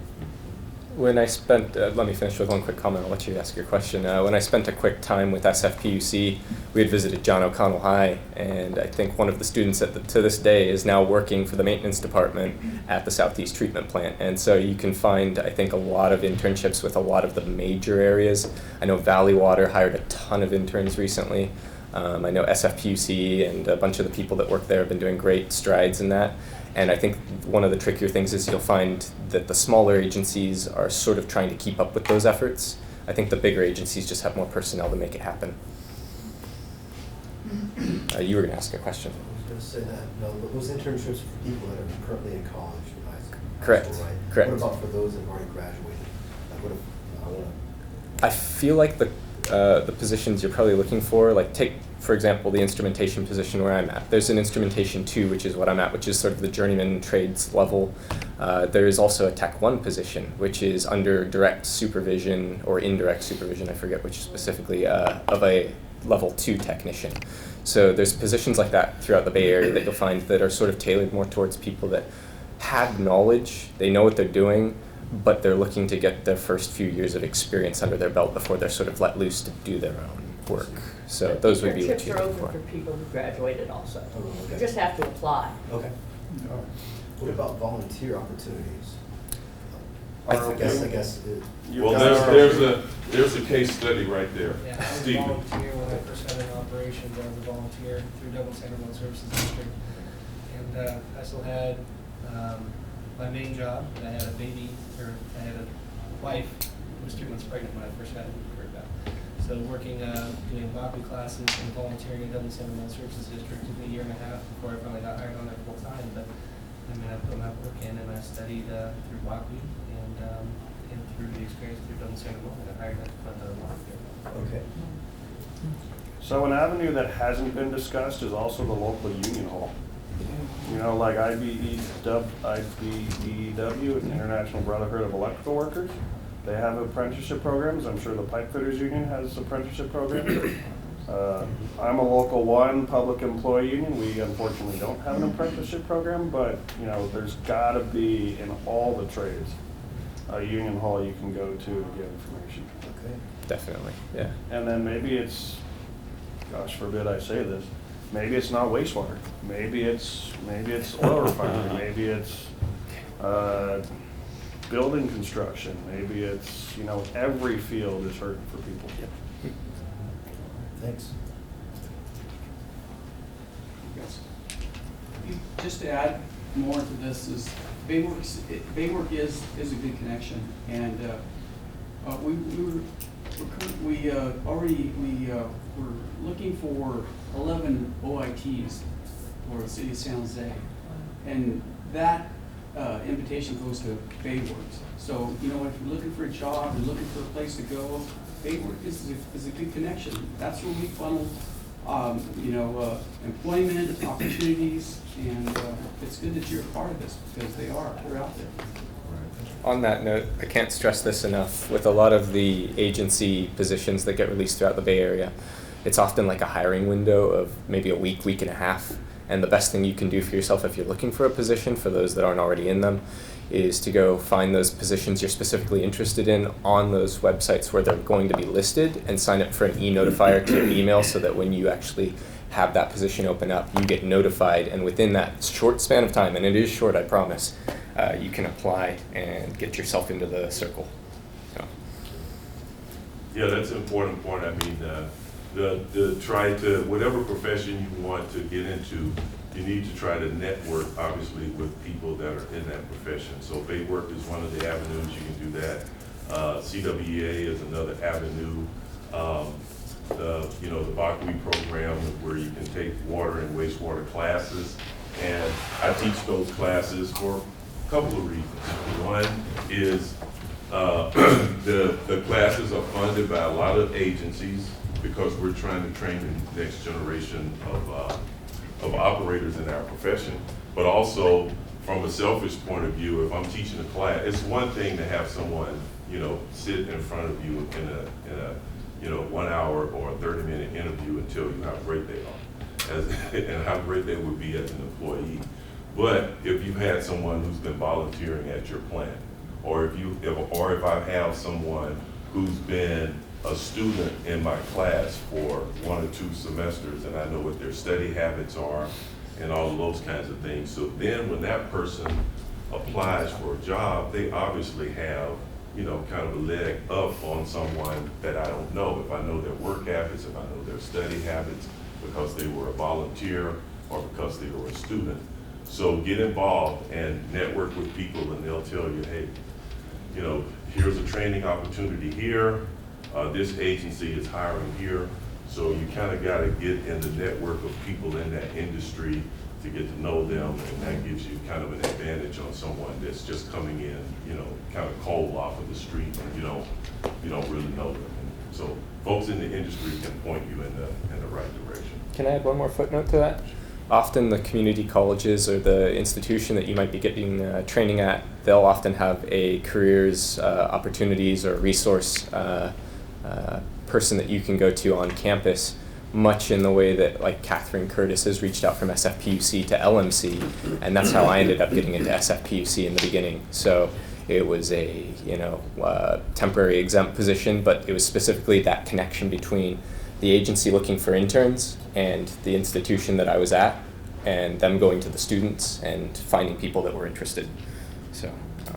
When I spent, let me finish with one quick comment, I'll let you ask your question. When I spent a quick time with SFPUC, we had visited John O'Connell High, and I think one of the students to this day is now working for the maintenance department at the Southeast Treatment Plant. And so you can find, I think, a lot of internships with a lot of the major areas. I know Valley Water hired a ton of interns recently. I know SFPUC and a bunch of the people that work there have been doing great strides in that. And I think one of the trickier things is you'll find that the smaller agencies are sort of trying to keep up with those efforts. I think the bigger agencies just have more personnel to make it happen. You were going to ask a question. I was going to say that, no, those internships for people that are currently in college, Correct. School, right? Correct. What about for those that have already graduated? Like what if, I feel like the positions you're probably looking for, like take, for example, the instrumentation position where I'm at. There's an instrumentation 2, which is what I'm at, which is sort of the journeyman trades level. There is also a Tech 1 position, which is under direct supervision or indirect supervision, I forget which specifically, of a level 2 technician. So there's positions like that throughout the Bay Area that you'll find that are sort of tailored more towards people that have knowledge, they know what they're doing, but they're looking to get their first few years of experience under their belt before they're sort of let loose to do their own work. So those would be what Internships you are look open for. for people who graduated also. Oh, okay. You just have to apply. Okay. All right. What about volunteer opportunities? I guess. Well, there's a case study right there. Yeah, I was a Stephen. volunteer when I first got into operations. I was a volunteer through Dublin Center Water Services District. And I still had my main job, and I had a baby, or I had a wife who was 2 months pregnant when I first got into the career path. So working, doing Baku classes and volunteering at Dublin Center Water Services District took me a year and a half before I finally got hired on there full time. But I mean, I put my work in and I studied through Baku and through the experience through Dublin Center Water, and I hired to fund the volunteer. Okay. So an avenue that hasn't been discussed is also the local union hall. You know, like IBEW, International Brotherhood of Electrical Workers. They have apprenticeship programs. I'm sure the Pipe Fitters Union has apprenticeship programs. I'm a local 1 public employee union. We unfortunately don't have an apprenticeship program, but you know, there's got to be in all the trades a union hall you can go to and get information. Okay. Definitely, yeah. And then maybe it's, gosh forbid I say this, maybe it's not wastewater. Maybe it's oil refinery. Maybe it's building construction. Maybe it's, you know, every field is hurting for people. Thanks. Yes. Just to add more to this is BAYWORK is a good connection, and we're looking for 11 OITs for the city of San Jose, and that invitation goes to BAYWORK. So you know, if you're looking for a job and looking for a place to go, BAYWORK is a good connection. That's where we funnel, employment opportunities, and it's good that you're a part of this because they're out there. On that note, I can't stress this enough. With a lot of the agency positions that get released throughout the Bay Area, it's often like a hiring window of maybe a week, week and a half. And the best thing you can do for yourself if you're looking for a position, for those that aren't already in them, is to go find those positions you're specifically interested in on those websites where they're going to be listed and sign up for an e-notifier to your email so that when you actually have that position open up, you get notified, and within that short span of time, and it is short, I promise, you can apply and get yourself into the circle. So. Yeah, that's an important point. I mean, the try to, whatever profession you want to get into, you need to try to network, obviously, with people that are in that profession. So BAYWORK is one of the avenues you can do that. CWEA is another avenue. The BACWI program where you can take water and wastewater classes. And I teach those classes for a couple of reasons. One is the classes are funded by a lot of agencies because we're trying to train the next generation of operators in our profession. But also, from a selfish point of view, if I'm teaching a class, it's one thing to have someone, sit in front of you in a 1 hour or a 30-minute interview and tell you how great they are, and how great they would be as an employee. But if you've had someone who's been volunteering at your plant, or if I have someone who's been a student in my class for 1 or 2 semesters, and I know what their study habits are and all of those kinds of things. So then when that person applies for a job, they obviously have, you know, kind of a leg up on someone that I don't know. If I know their work habits, if I know their study habits, because they were a volunteer or because they were a student. So get involved and network with people, and they'll tell you, hey, you know, here's a training opportunity here. This agency is hiring here. So you kind of got to get in the network of people in that industry to get to know them, and that gives you kind of an advantage on someone that's just coming in, you know, kind of cold off of the street, and you don't really know them. And so folks in the industry can point you in the right direction. Can I add one more footnote to that? Often the community colleges or the institution that you might be getting training at, they'll often have a careers opportunities or resource person that you can go to on campus, much in the way that like Catherine Curtis has reached out from SFPUC to LMC, and that's how I ended up getting into SFPUC in the beginning. So it was a temporary exempt position, but it was specifically that connection between the agency looking for interns and the institution that I was at, and them going to the students and finding people that were interested. So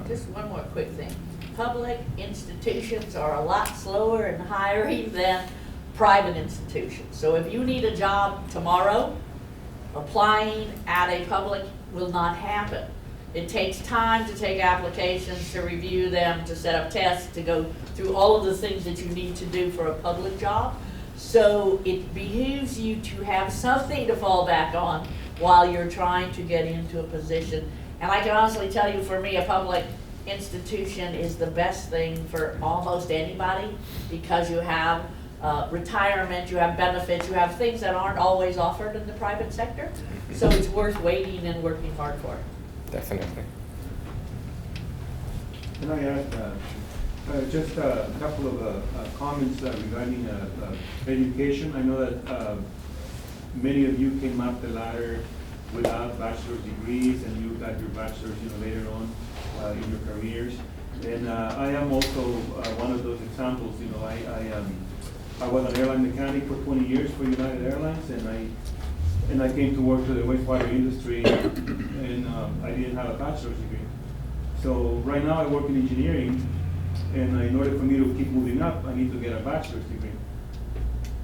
just one more quick thing. Public institutions are a lot slower in hiring than private institutions. So if you need a job tomorrow, applying at a public will not happen. It takes time to take applications, to review them, to set up tests, to go through all of the things that you need to do for a public job. So it behooves you to have something to fall back on while you're trying to get into a position. And I can honestly tell you, for me, a public institution is the best thing for almost anybody, because you have retirement, you have benefits, you have things that aren't always offered in the private sector. So it's worth waiting and working hard for. Definitely. Can I add just a couple of comments regarding education? I know that many of you came up the ladder without bachelor's degrees, and you got your bachelor's, later on in your careers. And I am also one of those examples. I was an airline mechanic for 20 years for United Airlines, and I came to work for the wastewater industry, and I didn't have a bachelor's degree. So right now I work in engineering, and in order for me to keep moving up, I need to get a bachelor's degree.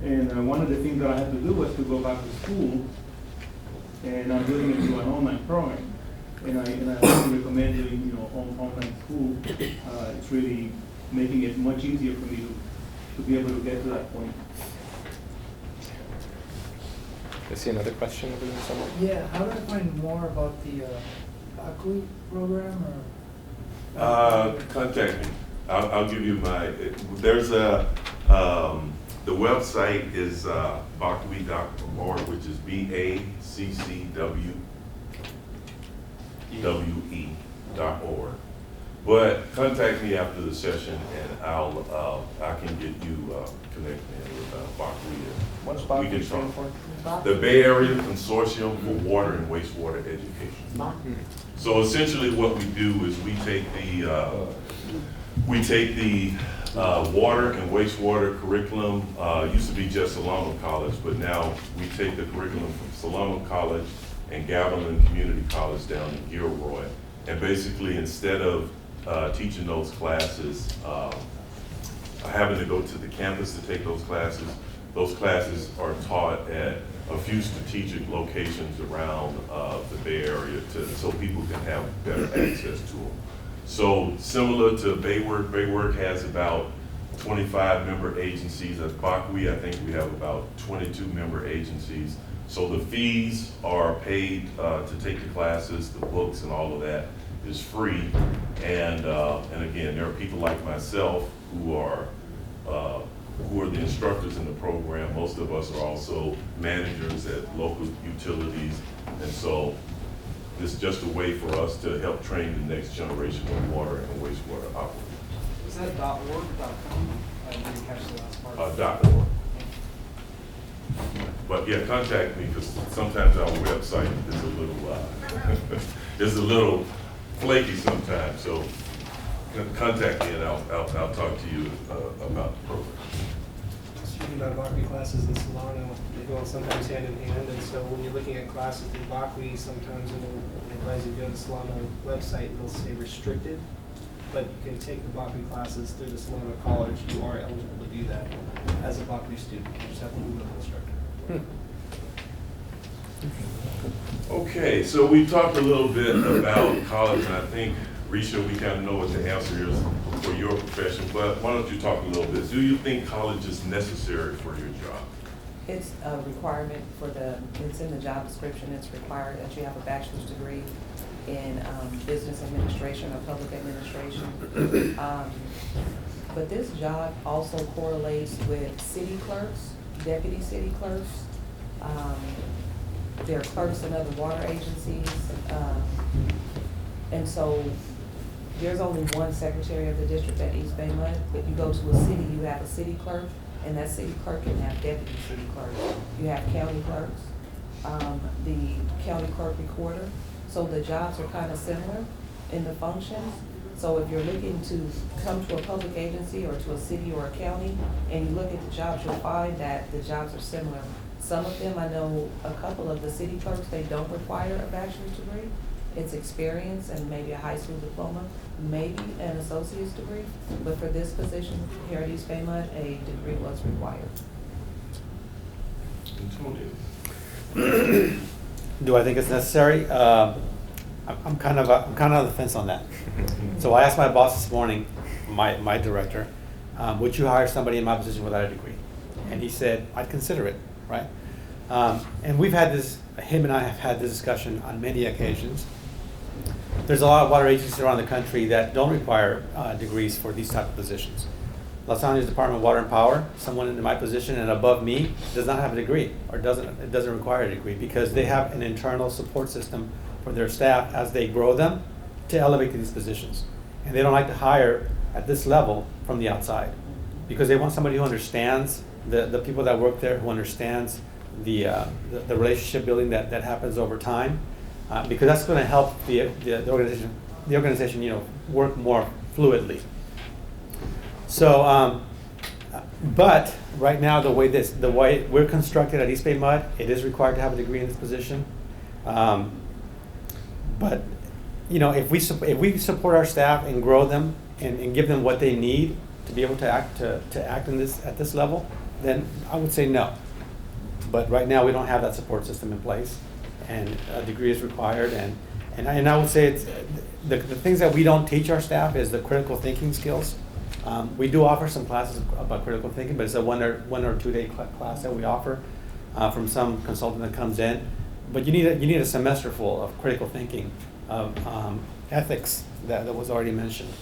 And one of the things that I had to do was to go back to school, and I'm doing it through an online program. And I highly recommend doing online school. It's really making it much easier for me to be able to get to that point. I see another question over there somewhere. Yeah, how do I find more about the BAYWORK program? Or Contact me. I'll give you my. There's a the website is BACWE.org, which is BACCWE.org. But contact me after the session, and I can get you connected with BACWE. What's We can BACWE stand talk. for? The Bay Area Consortium for Water and Wastewater Education. So essentially, what we do is we take the water and wastewater curriculum. Used to be just Solano College, but now we take the curriculum from Solano College and Gavilan Community College down in Gilroy. And basically, instead of teaching those classes, having to go to the campus to take those classes are taught at a few strategic locations around the Bay Area so people can have better access to them. So similar to BAYWORK, BAYWORK has about 25 member agencies. At BACWE, I think we have about 22 member agencies. So the fees are paid to take the classes, the books and all of that is free. And again, there are people like myself who are the instructors in the program. Most of us are also managers at local utilities. And so this is just a way for us to help train the next generation of water and wastewater operators. Is that .org.com? I didn't catch the last part. .org. But yeah, contact me, because sometimes our website is a little flaky sometimes. So contact me and I'll talk to you about the program. Speaking about Bakri classes in Solano, they go sometimes hand in hand, and so when you're looking at classes in Bakri, sometimes it'll advise you to go to the Solano website, and it'll say restricted, but you can take the Bakri classes through the Solano College. You are eligible to do that as a Bakri student. You just have to move with an instructor. Okay, so we talked a little bit about college, and I think, Rischa, we kind of know what the answer is for your profession, but why don't you talk a little bit? Do you think college is necessary for your job? It's a requirement for it's in the job description, it's required that you have a bachelor's degree in business administration or public administration. But this job also correlates with city clerks, deputy city clerks. There are clerks in other water agencies. And so there's only one secretary of the district at East BAYWORK. If you go to a city, you have a city clerk, and that city clerk can have deputy city clerks. You have county clerks, the county clerk recorder. So the jobs are kind of similar in the functions. So if you're looking to come to a public agency or to a city or a county, and you look at the jobs, you'll find that the jobs are similar. Some of them, I know a couple of the city clerks, they don't require a bachelor's degree. It's experience and maybe a high school diploma, maybe an associate's degree. But for this position here at East BAYWORK, a degree was required. Antonio. Do I think it's necessary? I'm kind of on the fence on that. So I asked my boss this morning, my director, would you hire somebody in my position without a degree? And he said, I'd consider it, right? And we've had this, him and I have had this discussion on many occasions. There's a lot of water agencies around the country that don't require degrees for these type of positions. Los Angeles Department of Water and Power, someone in my position and above me does not have a degree, or it doesn't require a degree, because they have an internal support system for their staff as they grow them to elevate to these positions. And they don't like to hire at this level from the outside, because they want somebody who understands the people that work there, who understands the relationship building that happens over time, because that's going to help the organization work more fluidly. So, but right now the way we're constructed at East BAYWORK, it is required to have a degree in this position. But if we support our staff and grow them and give them what they need to be able to act at this level, then I would say no. But right now we don't have that support system in place, and a degree is required. And I would say it's the things that we don't teach our staff is the critical thinking skills. We do offer some classes about critical thinking, but it's a one or 2 day class that we offer from some consultant that comes in. But you need a semester full of critical thinking, of ethics that was already mentioned,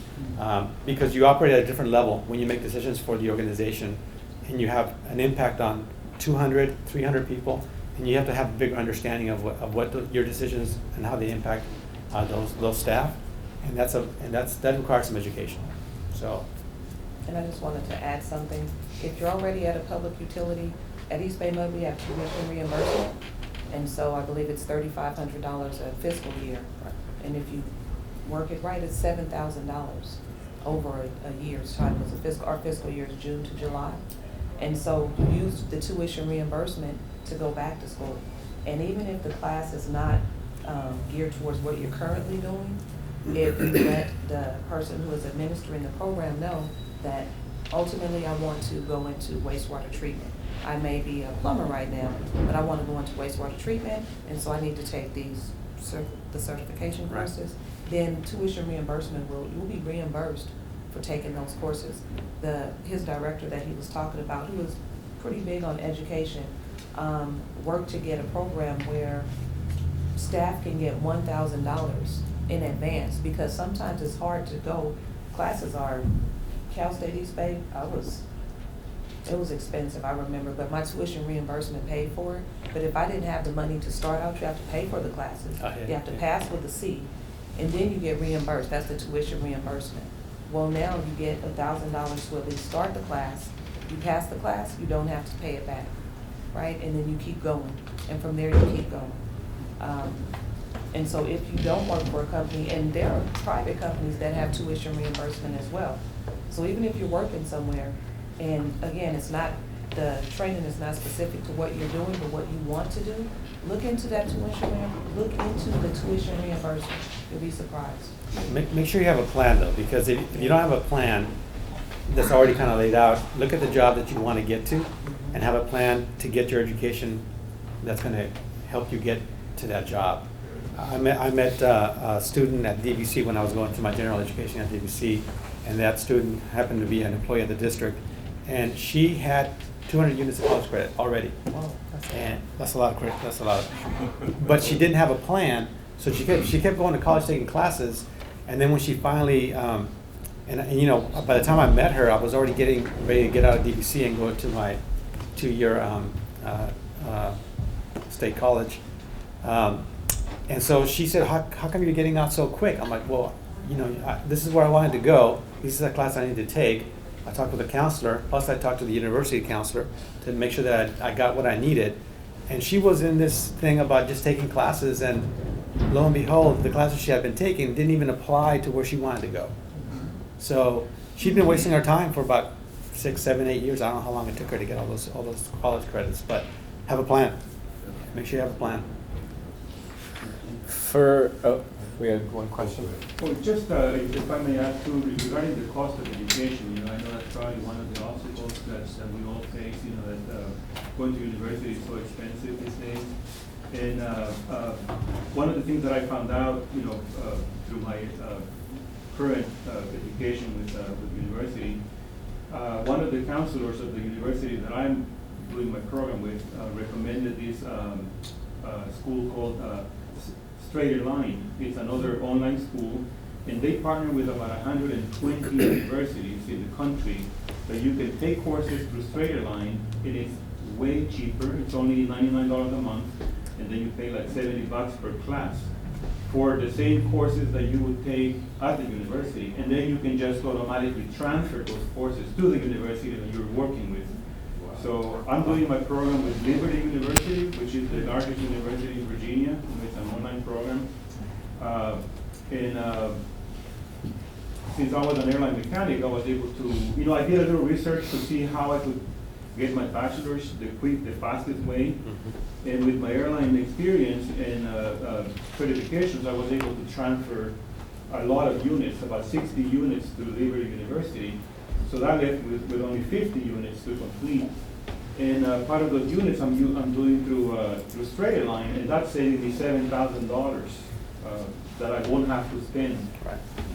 because you operate at a different level when you make decisions for the organization, and you have an impact on 200, 300 people, and you have to have a bigger understanding of what your decisions and how they impact those staff, and that requires some education. So. And I just wanted to add something. If you're already at a public utility, at East BAYWORK we have tuition reimbursement, and so I believe it's $3,500 a fiscal year. And if you work it right, it's $7,000 over a year's time, because our fiscal year is June to July. And so you use the tuition reimbursement to go back to school. And even if the class is not geared towards what you're currently doing, if you let the person who is administering the program know that ultimately I want to go into wastewater treatment. I may be a plumber right now, but I want to go into wastewater treatment, and so I need to take the certification courses. Then tuition reimbursement you'll be reimbursed for taking those courses. His director that he was talking about, who was pretty big on education, worked to get a program where staff can get $1,000 in advance, because sometimes it's hard to go. Classes are Cal State East Bay, it was expensive, I remember, but my tuition reimbursement paid for it. But if I didn't have the money to start out, you have to pay for the classes. You have to pass with a C, and then you get reimbursed. That's the tuition reimbursement. Well, now you get $1,000 to at least start the class. You pass the class, you don't have to pay it back, right? And then you keep going, and from there you keep going. And so if you don't work for a company, and there are private companies that have tuition reimbursement as well. So even if you're working somewhere, and again, it's not, the training is not specific to what you're doing, but what you want to do, look into that look into the tuition reimbursement. You'll be surprised. Make sure you have a plan though, because if you don't have a plan that's already kind of laid out, look at the job that you want to get to and have a plan to get your education that's going to help you get to that job. I met a student at DVC when I was going through my general education at DVC, and that student happened to be an employee of the district, and she had 200 units of college credit already. Wow, And that's a lot of credit. That's a lot. But she didn't have a plan, so she kept going to college, taking classes, and then when she finally, and you know, by the time I met her, I was already getting ready to get out of DVC and go to my 2-year state college. And so she said, how come you're getting out so quick? I'm like, well, you know, this is where I wanted to go. This is a class I need to take. I talked with a counselor, plus I talked to the university counselor to make sure that I got what I needed. And she was in this thing about just taking classes, and lo and behold, the classes she had been taking didn't even apply to where she wanted to go. So she'd been wasting her time for about 6, 7, 8 years. I don't know how long it took her to get all those college credits, but have a plan. Make sure you have a plan. We had one question. Well, just if I may add too, regarding the cost of education, you know, I know that's probably one of the obstacles that we all face, you know, that going to university is so expensive these days. And one of the things that I found out, you know, through my current education with university, one of the counselors of the university that I'm doing my program with recommended this school called Straighter Line. It's another online school, and they partner with about 120 universities in the country that you can take courses through Straighter Line, and it's way cheaper. It's only $99 a month, and then you pay like $70 per class for the same courses that you would take at the university, and then you can just automatically transfer those courses to the university that you're working with. So I'm doing my program with Liberty University, which is the largest university in Virginia. It's an online program. Since I was an airline mechanic, I was able to, you know, I did a little research to see how I could get my bachelor's the fastest way. And with my airline experience and certifications, I was able to transfer a lot of units, about 60 units to Liberty University. So that left with only 50 units to complete. And part of those units I'm doing through Straighter Line, and that's saving me $7,000 that I won't have to spend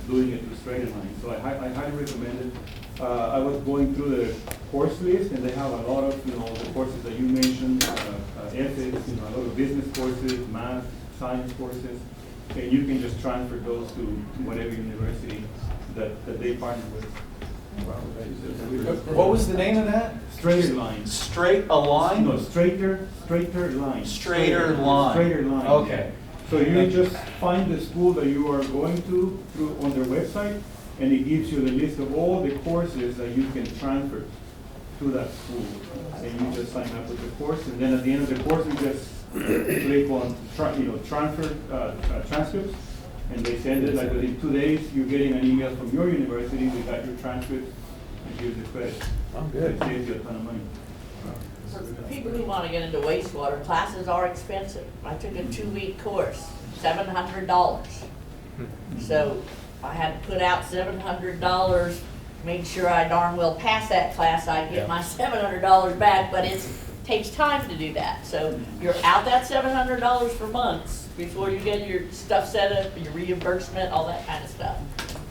doing it through Straighter Line. So I highly recommend it. I was going through the course list, and they have a lot of, you know, the courses that you mentioned, ethics, you know, a lot of business courses, math, science courses, and you can just transfer those to whatever university that they partner with. What was the name of that? Straighter Line. Straight a line? No, straighter line. Straighter line. Straighter line. Okay. So you just find the school that you are going to on their website, and it gives you the list of all the courses that you can transfer to that school. And you just sign up with the course, and then at the end of the course, you just click on transfer transcripts, and they send it like within 2 days. You're getting an email from your university. We got your transcript, and here's the credit. Oh, good. It saves you a ton of money. So people who want to get into wastewater, classes are expensive. I took a 2-week course, $700. So I had to put out $700, make sure I darn well pass that class, I get my $700 back, but it takes time to do that. So you're out that $700 for months before you get your stuff set up, your reimbursement, all that kind of stuff.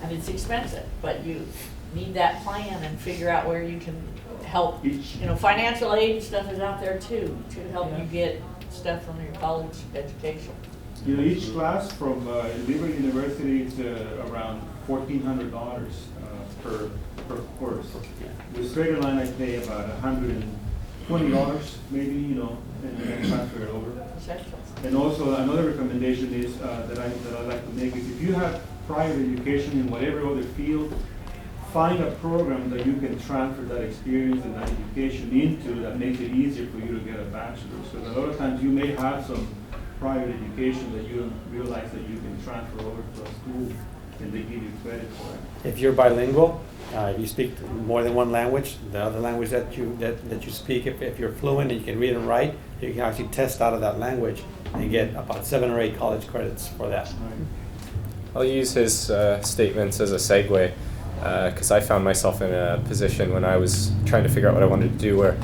And it's expensive, but you need that plan and figure out where you can help. You know, financial aid and stuff is out there too, to help you get stuff from your college education. You know, each class from Liberty University is around $1,400 per course. With Straighter Line, I pay about $120 maybe, you know, and then transfer it over. And also another recommendation is that I like to make is if you have prior education in whatever other field, find a program that you can transfer that experience and that education into that makes it easier for you to get a bachelor's. Because a lot of times you may have some private education that you realize that you can transfer over to a school and they give you credit for it? If you're bilingual, if you speak more than one language, the other language that you speak, if you're fluent and you can read and write, you can actually test out of that language and get about 7 or 8 college credits for that. I'll use his statements as a segue, because I found myself in a position when I was trying to figure out what I wanted to do where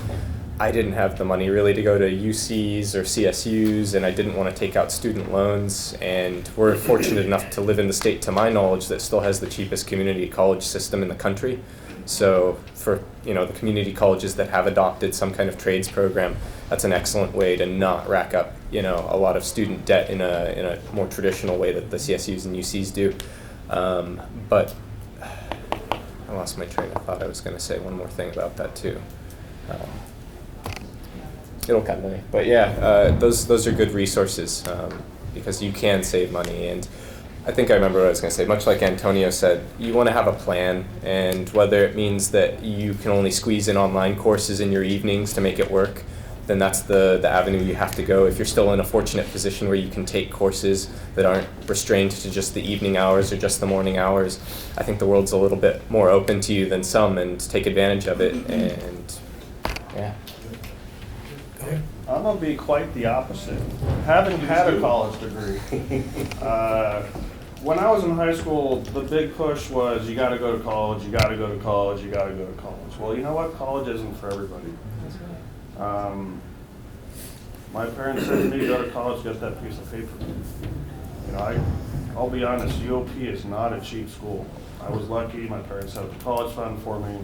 I didn't have the money really to go to UCs or CSUs, and I didn't want to take out student loans, and we're fortunate enough to live in the state, to my knowledge, that still has the cheapest community college system in the country. So for the community colleges that have adopted some kind of trades program, that's an excellent way to not rack up a lot of student debt in a more traditional way that the CSUs and UCs do. But I lost my train of thought. I was going to say one more thing about that too. It'll come to me. But yeah, those are good resources because you can save money. And I think I remember what I was going to say. Much like Antonio said, you want to have a plan, and whether it means that you can only squeeze in online courses in your evenings to make it work, then that's the avenue you have to go. If you're still in a fortunate position where you can take courses that aren't restrained to just the evening hours or just the morning hours, I think the world's a little bit more open to you than some, and take advantage of it. And yeah. I'm gonna be quite the opposite. Having had a college degree, when I was in high school, the big push was you gotta go to college, you gotta go to college, you gotta go to college. Well, you know what? College isn't for everybody. My parents said to me, go to college, get that piece of paper. I'll be honest, UOP is not a cheap school. I was lucky, my parents had a college fund for me.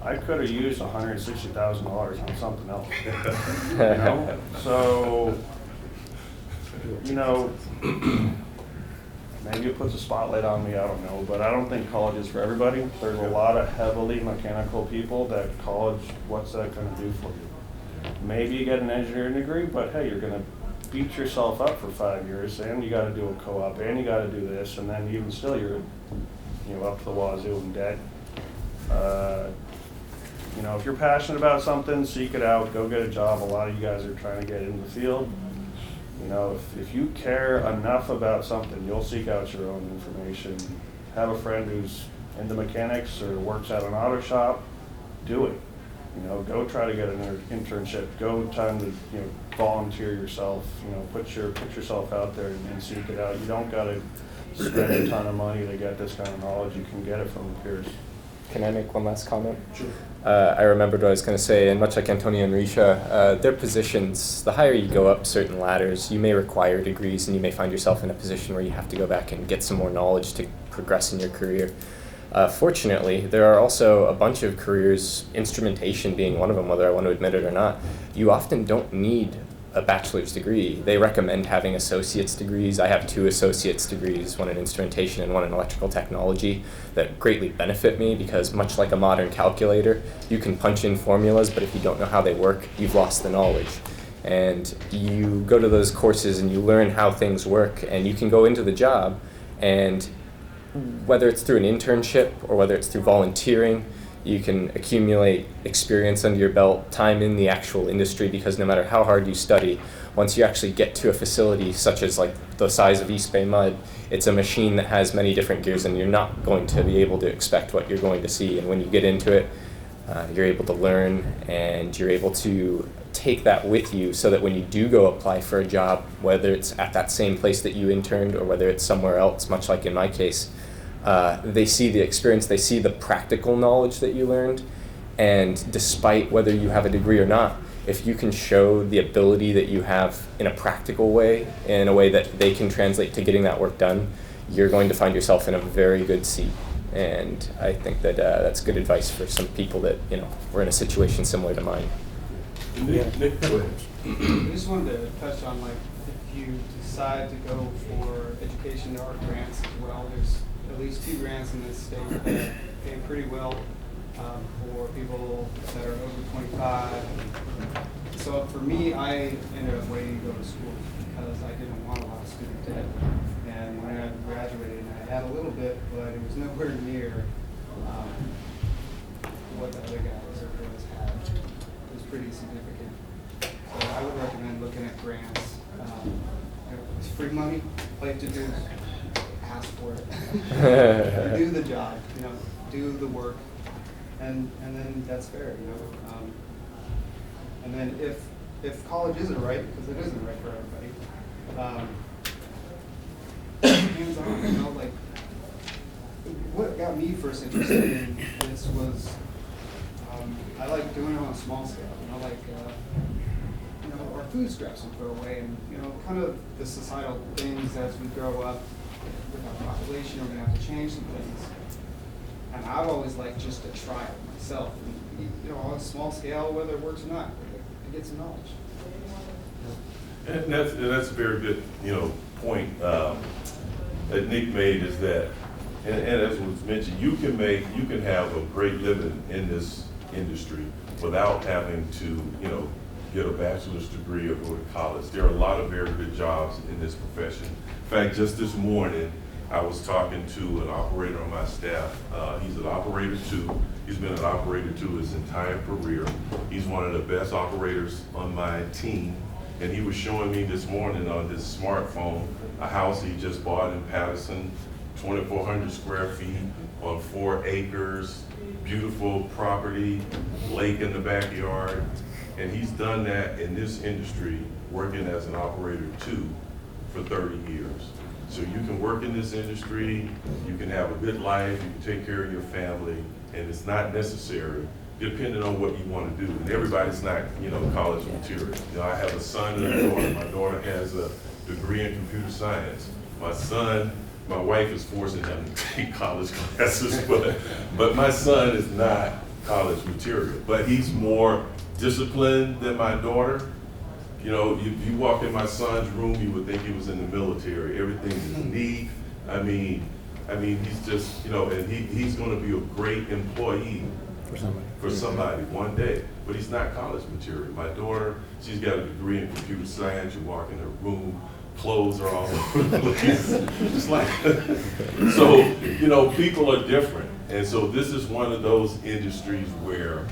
I could have used $160,000 on something else. So, maybe it puts a spotlight on me, I don't know, but I don't think college is for everybody. There's a lot of heavily mechanical people that college, what's that gonna do for you? Maybe you get an engineering degree, but hey, you're gonna beat yourself up for 5 years, and you gotta do a co-op, and you gotta do this, and then even still you're up to the wazoo in debt. If you're passionate about something, seek it out, go get a job. A lot of you guys are trying to get into the field. If you care enough about something, you'll seek out your own information. Have a friend who's into mechanics or works at an auto shop, do it. Go try to get an internship. Go time to volunteer yourself. Put yourself out there and seek it out. You don't gotta spend a ton of money to get this kind of knowledge. You can get it from peers. Can I make one last comment? Sure. I remembered what I was going to say, and much like Antonio and Rischa, their positions, the higher you go up certain ladders, you may require degrees, and you may find yourself in a position where you have to go back and get some more knowledge to progress in your career. Fortunately, there are also a bunch of careers, instrumentation being one of them, whether I want to admit it or not. You often don't need a bachelor's degree. They recommend having associate's degrees. I have 2 associate's degrees, one in instrumentation and one in electrical technology, that greatly benefit me because much like a modern calculator, you can punch in formulas, but if you don't know how they work, you've lost the knowledge. And you go to those courses and you learn how things work, and you can go into the job, and whether it's through an internship or whether it's through volunteering, you can accumulate experience under your belt, time in the actual industry, because no matter how hard you study, once you actually get to a facility such as like the size of BAYWORK, it's a machine that has many different gears, and you're not going to be able to expect what you're going to see. And when you get into it, you're able to learn, and you're able to take that with you so that when you do go apply for a job, whether it's at that same place that you interned or whether it's somewhere else, much like in my case, they see the experience, they see the practical knowledge that you learned, and despite whether you have a degree or not, if you can show the ability that you have in a practical way, in a way that they can translate to getting that work done, you're going to find yourself in a very good seat. And I think that that's good advice for some people that were in a situation similar to mine. Nick, go ahead. I just wanted to touch on if you decide to go for education, there are grants as well. There's at least 2 grants in this state that pay pretty well for people that are over 25. So for me, I ended up waiting to go to school because I didn't want a lot of student debt. And when I graduated, I had a little bit, but it was nowhere near what the other guys or girls had. It was pretty significant. So I would recommend looking at grants free money, all you have to do is ask for it. Do the job, you know, do the work, and then that's fair, you know. And then if college isn't right, because it isn't right for everybody, hands on, you know, like what got me first interested in this was I like doing it on a small scale, you know, like you know, our food scraps we throw away, and you know, kind of the societal things as we grow up with our population, we're gonna have to change some things. And I've always liked just to try it myself, and, you know, on a small scale, whether it works or not, to get some knowledge. And that's a very good, you know, point that Nick made, is that, and as was mentioned, you can have a great living in this industry without having to, you know, get a bachelor's degree or go to college. There are a lot of very good jobs in this profession. In fact, just this morning, I was talking to an operator on my staff. He's an operator too. He's been an operator too his entire career. He's one of the best operators on my team. And he was showing me this morning on his smartphone a house he just bought in Patterson, 2,400 square feet on 4 acres, beautiful property, lake in the backyard. And he's done that in this industry, working as an operator too, for 30 years. So you can work in this industry, you can have a good life, you can take care of your family, and it's not necessary, depending on what you want to do. And everybody's not, you know, college material. You know, I have a son and a daughter. My daughter has a degree in computer science. My son, my wife is forcing him to take college classes, but my son is not college material. But he's more disciplined than my daughter. You know, if you walk in my son's room, you would think he was in the military. Everything is neat. I mean, he's just, you know, and he's going to be a great employee for somebody one day. But he's not college material. My daughter, she's got a degree in computer science. You walk in her room, clothes are all over the place. It's like, so, you know, people are different. And so this is one of those industries where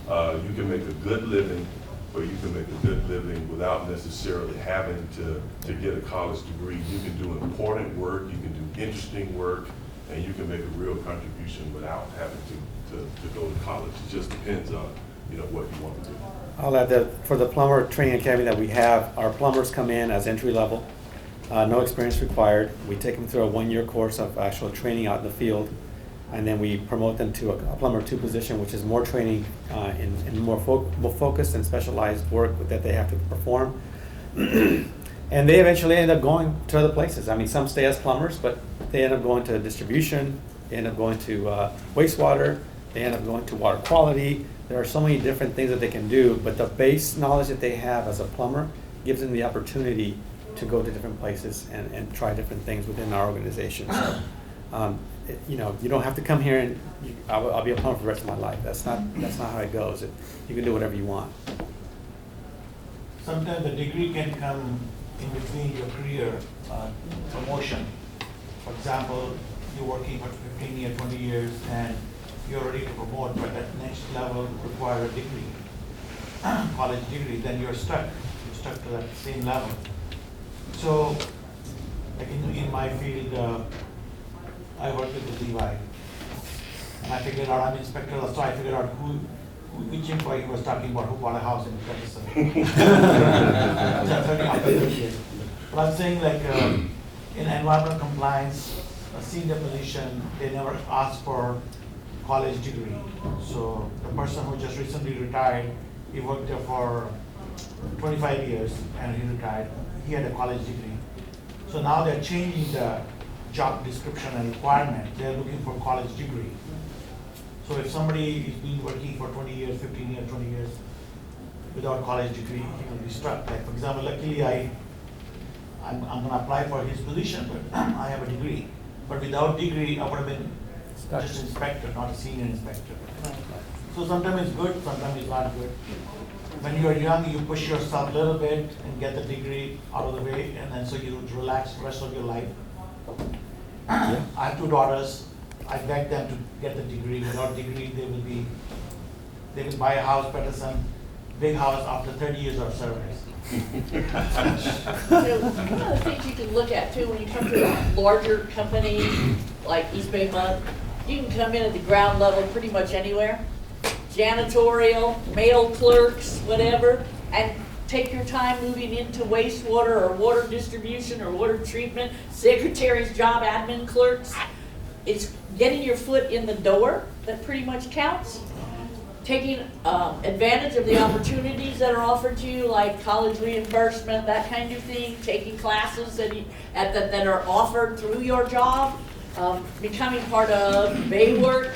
you can make a good living, or you can make a good living without necessarily having to get a college degree. You can do important work, you can do interesting work, and you can make a real contribution without having to go to college. It just depends on, you know, what you want to do. I'll add that for the plumber training academy that we have, our plumbers come in as entry level, no experience required. We take them through a 1-year course of actual training out in the field, and then we promote them to a plumber 2 position, which is more training in more focused and specialized work that they have to perform. And they eventually end up going to other places. I mean, some stay as plumbers, but they end up going to distribution, they end up going to wastewater, they end up going to water quality. There are so many different things that they can do, but the base knowledge that they have as a plumber gives them the opportunity to go to different places and try different things within our organization. So, you know, you don't have to come here and I'll be a plumber for the rest of my life. That's not how it goes. You can do whatever you want. Sometimes the degree can come in between your career promotion. For example, you're working for 15 years, 20 years, and you're ready to promote, but that next level requires a degree, college degree, then you're stuck. You're stuck to that same level. So, like in my field, I work with the Levi, and I figured out, I'm inspector, so I figured out which employee he was talking about who bought a house in Patterson. But I'm saying, like, in environmental compliance, a senior position, they never ask for college degree. So the person who just recently retired, he worked there for 25 years and he retired. He had a college degree. So now they're changing the job description and requirement. They're looking for college degree. So if somebody is been working for 20 years, 15 years, 20 years without college degree, he will be stuck. Like, for example, luckily I'm going to apply for his position, but I have a degree. But without degree, I would have been just inspector, not a senior inspector. So sometimes it's good, sometimes it's not good. When you're young, you push yourself a little bit and get the degree out of the way, and then so you relax the rest of your life. I have 2 daughters. I beg them to get the degree. Without degree, they will buy a house, Patterson, big house after 30 years of service. So, one of the things you can look at too, when you come to a larger company like East Bay Mud, you can come in at the ground level pretty much anywhere. Janitorial, mail clerks, whatever, and take your time moving into wastewater or water distribution or water treatment, secretary's job, admin clerks. It's getting your foot in the door that pretty much counts. Taking advantage of the opportunities that are offered to you, like college reimbursement, that kind of thing, taking classes that are offered through your job, becoming part of BAYWORK,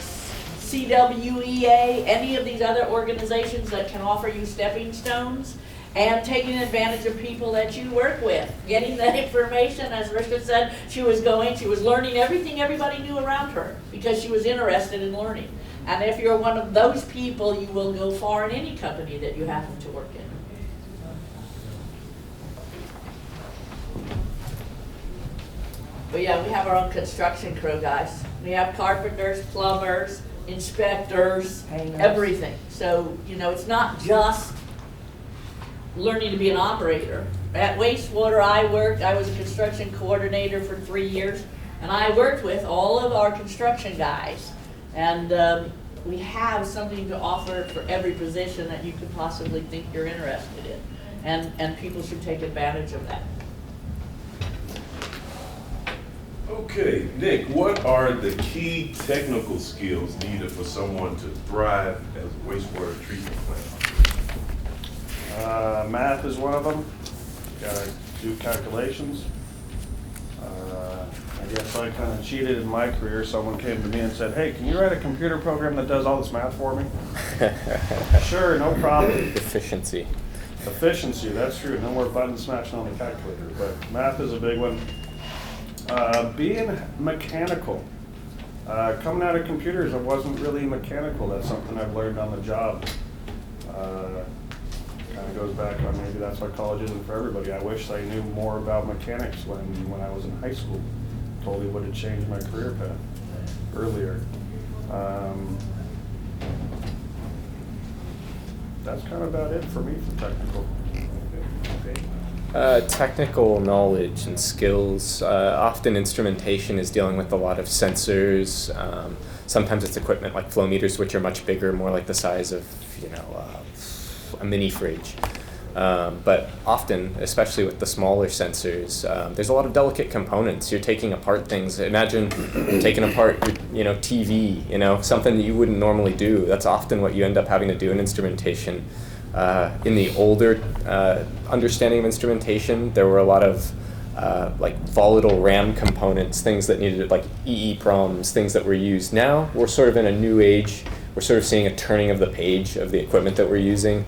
CWEA, any of these other organizations that can offer you stepping stones, and taking advantage of people that you work with, getting that information. As Rischa said, she was learning everything everybody knew around her because she was interested in learning. And if you're one of those people, you will go far in any company that you happen to work in. But yeah, we have our own construction crew, guys. We have carpenters, plumbers, inspectors, everything. So, it's not just learning to be an operator. At Wastewater, I was a construction coordinator for 3 years, and I worked with all of our construction guys. And we have something to offer for every position that you could possibly think you're interested in. And people should take advantage of that. Okay, Nick, what are the key technical skills needed for someone to thrive as a wastewater treatment plant? Math is one of them. Gotta do calculations. I guess I kind of cheated in my career. Someone came to me and said, "Hey, can you write a computer program that does all this math for me?" Sure, no problem. Efficiency. Efficiency, that's true. No more button smashing on the calculator, but math is a big one. Being mechanical. Coming out of computers, I wasn't really mechanical. That's something I've learned on the job. Kind of goes back on maybe that's why college isn't for everybody. I wish I knew more about mechanics when I was in high school. Totally would have changed my career path earlier. That's kind of about it for me for technical. Technical knowledge and skills. Often instrumentation is dealing with a lot of sensors. Sometimes it's equipment like flow meters, which are much bigger, more like the size of a mini fridge. But often, especially with the smaller sensors, there's a lot of delicate components. You're taking apart things. Imagine taking apart your TV, something that you wouldn't normally do. That's often what you end up having to do in instrumentation. In the older understanding of instrumentation, there were a lot of like volatile RAM components, things that needed like EEPROMs, things that were used. Now we're sort of in a new age. We're sort of seeing a turning of the page of the equipment that we're using.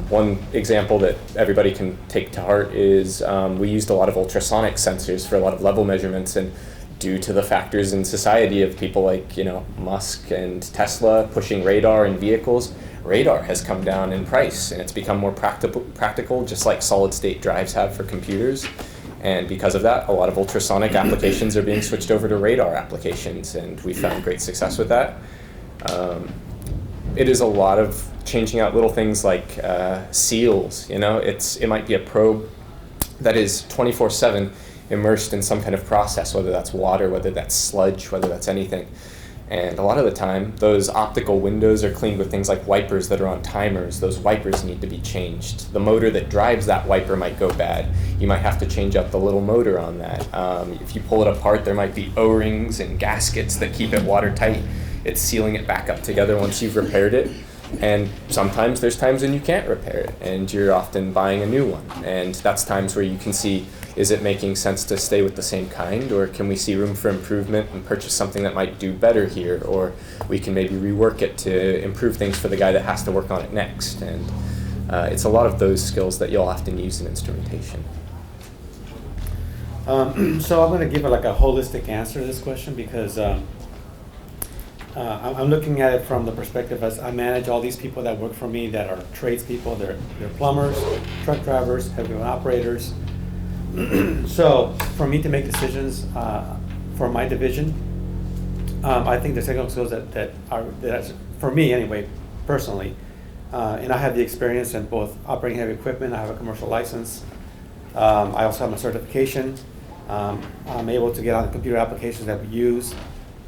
One example that everybody can take to heart is we used a lot of ultrasonic sensors for a lot of level measurements, and due to the factors in society of people like Musk and Tesla pushing radar in vehicles, radar has come down in price and it's become more practical, just like solid state drives have for computers. And because of that, a lot of ultrasonic applications are being switched over to radar applications, and we found great success with that. It is a lot of changing out little things like seals. It might be a probe that is 24/7 immersed in some kind of process, whether that's water, whether that's sludge, whether that's anything. And a lot of the time, those optical windows are cleaned with things like wipers that are on timers. Those wipers need to be changed. The motor that drives that wiper might go bad. You might have to change out the little motor on that. If you pull it apart, there might be O-rings and gaskets that keep it watertight. It's sealing it back up together once you've repaired it. And sometimes there's times when you can't repair it, and you're often buying a new one. And that's times where you can see, is it making sense to stay with the same kind, or can we see room for improvement and purchase something that might do better here, or we can maybe rework it to improve things for the guy that has to work on it next. And it's a lot of those skills that you'll often use in instrumentation. So I'm going to give a holistic answer to this question because I'm looking at it from the perspective as I manage all these people that work for me that are tradespeople. They're plumbers, truck drivers, heavy operators. So for me to make decisions for my division, I think the technical skills that are for me anyway, personally, And I have the experience in both operating heavy equipment. I have a commercial license. I also have my certification. I'm able to get on the computer applications that we use.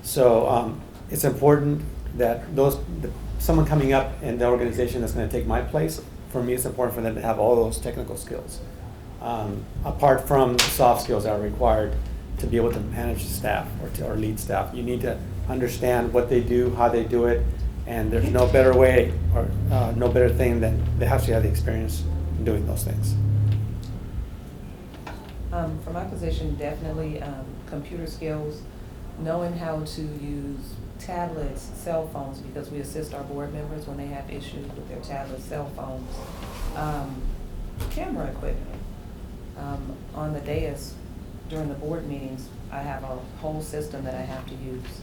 So it's important that someone coming up in the organization that's going to take my place, for me it's important for them to have all those technical skills. Apart from the soft skills that are required to be able to manage the staff or lead staff, you need to understand what they do, how they do it, and there's no better way or no better thing than they actually have the experience in doing those things. For my position, definitely computer skills, knowing how to use tablets, cell phones, because we assist our board members when they have issues with their tablets, cell phones, camera equipment. On the dais, during the board meetings, I have a whole system that I have to use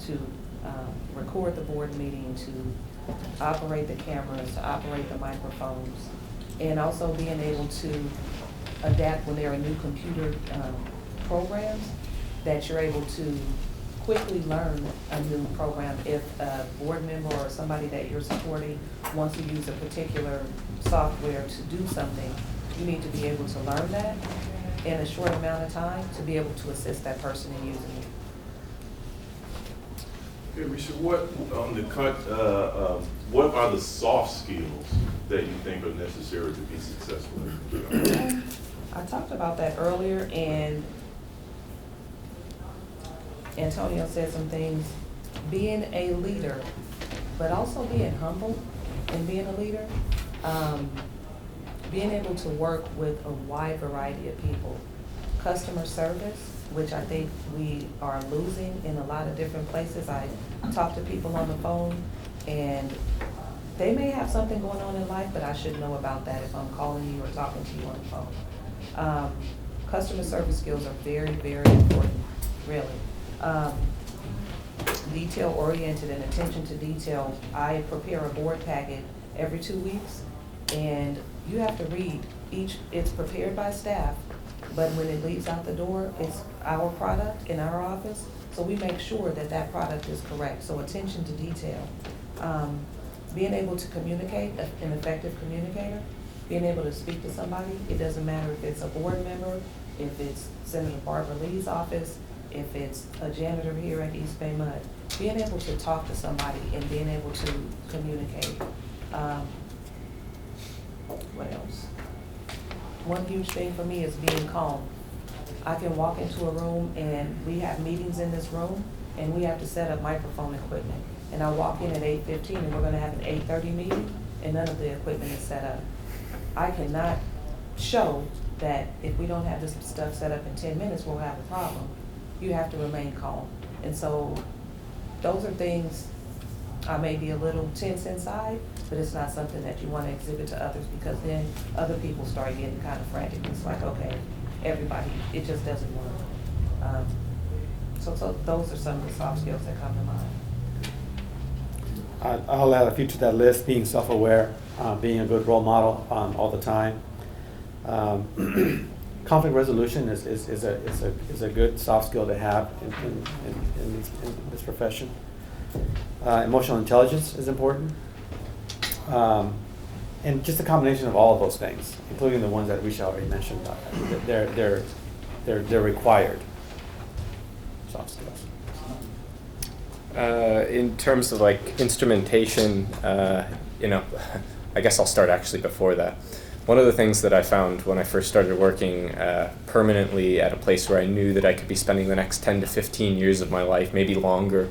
to record the board meeting, to operate the cameras, to operate the microphones, and also being able to adapt when there are new computer programs, that you're able to quickly learn a new program. If a board member or somebody that you're supporting wants to use a particular software to do something, you need to be able to learn that in a short amount of time to be able to assist that person in using it. Okay, Rischa, what are the soft skills that you think are necessary to be successful in the job? I talked about that earlier, and Antonio said some things. Being a leader, but also being humble and being a leader. Being able to work with a wide variety of people. Customer service, which I think we are losing in a lot of different places. I talk to people on the phone, and they may have something going on in life, but I should know about that if I'm calling you or talking to you on the phone. Customer service skills are very, very important, really. Detail-oriented and attention to detail. I prepare a board packet every 2 weeks, and you have to read it's prepared by staff, but when it leaves out the door, it's our product in our office, so we make sure that that product is correct. So attention to detail. Being able to communicate, an effective communicator, being able to speak to somebody, it doesn't matter if it's a board member, if it's Senator Barbara Lee's office, if it's a janitor here at East BAYWORK, being able to talk to somebody and being able to communicate. What else? One huge thing for me is being calm. I can walk into a room and we have meetings in this room and we have to set up microphone equipment. And I walk in at 8:15 and we're gonna have an 8:30 meeting and none of the equipment is set up. I cannot show that if we don't have this stuff set up in 10 minutes, we'll have a problem. You have to remain calm. And so those are things I may be a little tense inside, but it's not something that you want to exhibit to others, because then other people start getting kind of frantic. It's like, okay, everybody, it just doesn't work. So those are some of the soft skills that come to mind. I'll add a few to that list: being self-aware, being a good role model all the time. Conflict resolution is a good soft skill to have in this profession. Emotional intelligence is important, and just a combination of all of those things, including the ones that Rischa already mentioned. They're required soft skills. In terms of like instrumentation, I guess I'll start actually before that. One of the things that I found when I first started working permanently at a place where I knew that I could be spending the next 10 to 15 years of my life, maybe longer,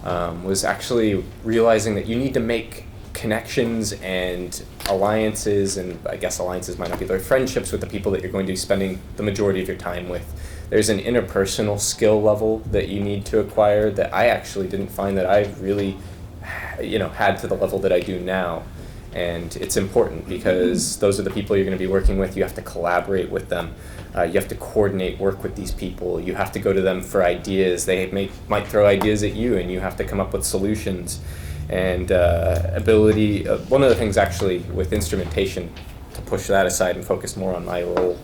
was actually realizing that you need to make connections and alliances, and I guess alliances might not be the right, friendships with the people that you're going to be spending the majority of your time with. There's an interpersonal skill level that you need to acquire that I actually didn't find that I really, had to the level that I do now. And it's important because those are the people you're going to be working with. You have to collaborate with them. You have to coordinate work with these people. You have to go to them for ideas. They might throw ideas at you, and you have to come up with solutions. And one of the things actually with instrumentation, to push that aside and focus more on my role,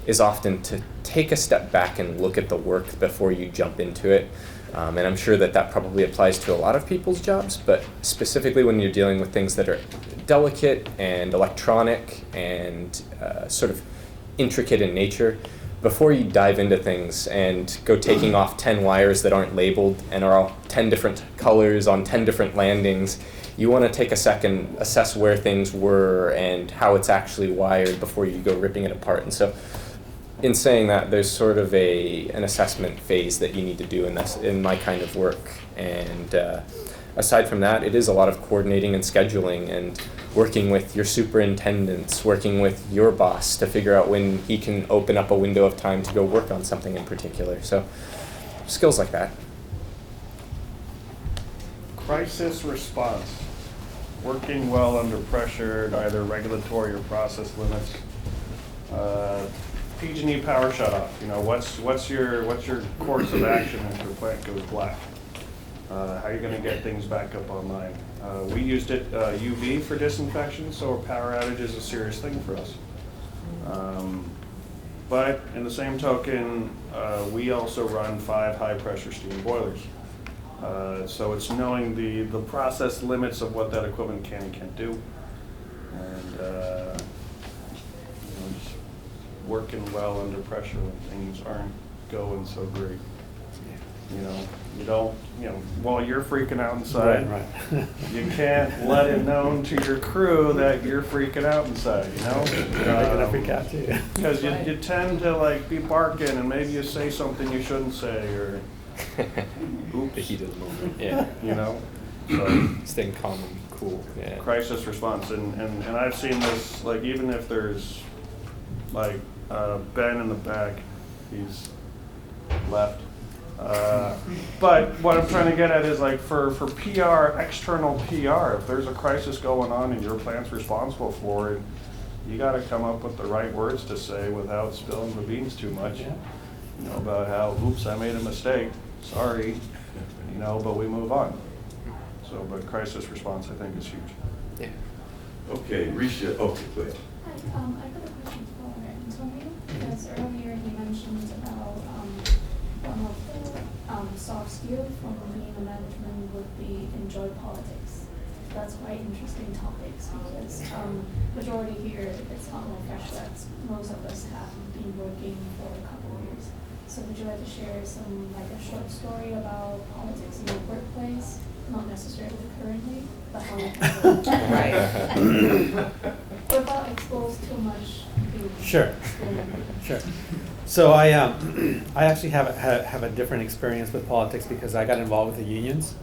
is often to take a step back and look at the work before you jump into it. And I'm sure that that probably applies to a lot of people's jobs, but specifically when you're dealing with things that are delicate and electronic and sort of intricate in nature, before you dive into things and go taking off 10 wires that aren't labeled and are all 10 different colors on 10 different landings, you want to take a second, assess where things were and how it's actually wired before you go ripping it apart. And so in saying that, there's sort of an assessment phase that you need to do in my kind of work. And aside from that, it is a lot of coordinating and scheduling and working with your superintendents, working with your boss to figure out when he can open up a window of time to go work on something in particular. So skills like that. Crisis response. Working well under pressure, either regulatory or process limits. PG&E power shutoff. You know, what's your course of action if your plant goes black? How are you going to get things back up online? We used it UV for disinfection, so a power outage is a serious thing for us. But in the same token, we also run 5 high-pressure steam boilers. So it's knowing the process limits of what that equipment can and can't do, and just working well under pressure when things aren't going so great. You don't, while you're freaking out inside, Right. you can't let it known to your crew that you're freaking out inside, They're gonna freak out too. Because you tend to be barking and maybe you say something you shouldn't say, or oops. The heat of the moment. Yeah. So staying calm and cool. Yeah. Crisis response, and I've seen this, even if there's Ben in the back, he's left. But what I'm trying to get at is for PR, external PR, if there's a crisis going on and your plant's responsible for it, you got to come up with the right words to say without spilling the beans too much. About how, oops, I made a mistake, sorry, but we move on. So, but crisis response, I think, is huge. Yeah. Okay, Rischa, okay, go ahead. Hi, I've got a question for Anthonio, because earlier he mentioned about one of the soft skills from being a management would be enjoy politics. That's quite interesting topics because majority here, it's not like fresh grads. Most of us have been working for a couple of years. So would you like to share some, a short story about politics in your workplace? Not necessarily currently, but how you handle it. Right. Without exposed too much. Sure. So I actually have a different experience with politics because I got involved with the unions.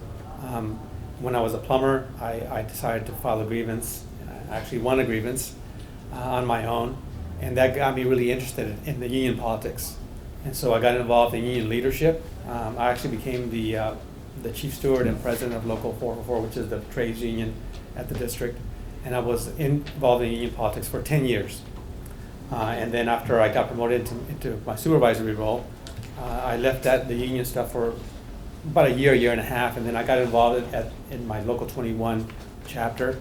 When I was a plumber, I decided to file a grievance. I actually won a grievance on my own, and that got me really interested in the union politics. And so I got involved in union leadership. I actually became the chief steward and president of Local 444, which is the trades union at the district. And I was involved in union politics for 10 years. And then after I got promoted into my supervisory role, I left the union stuff for about a year and a half, and then I got involved in my Local 21 chapter,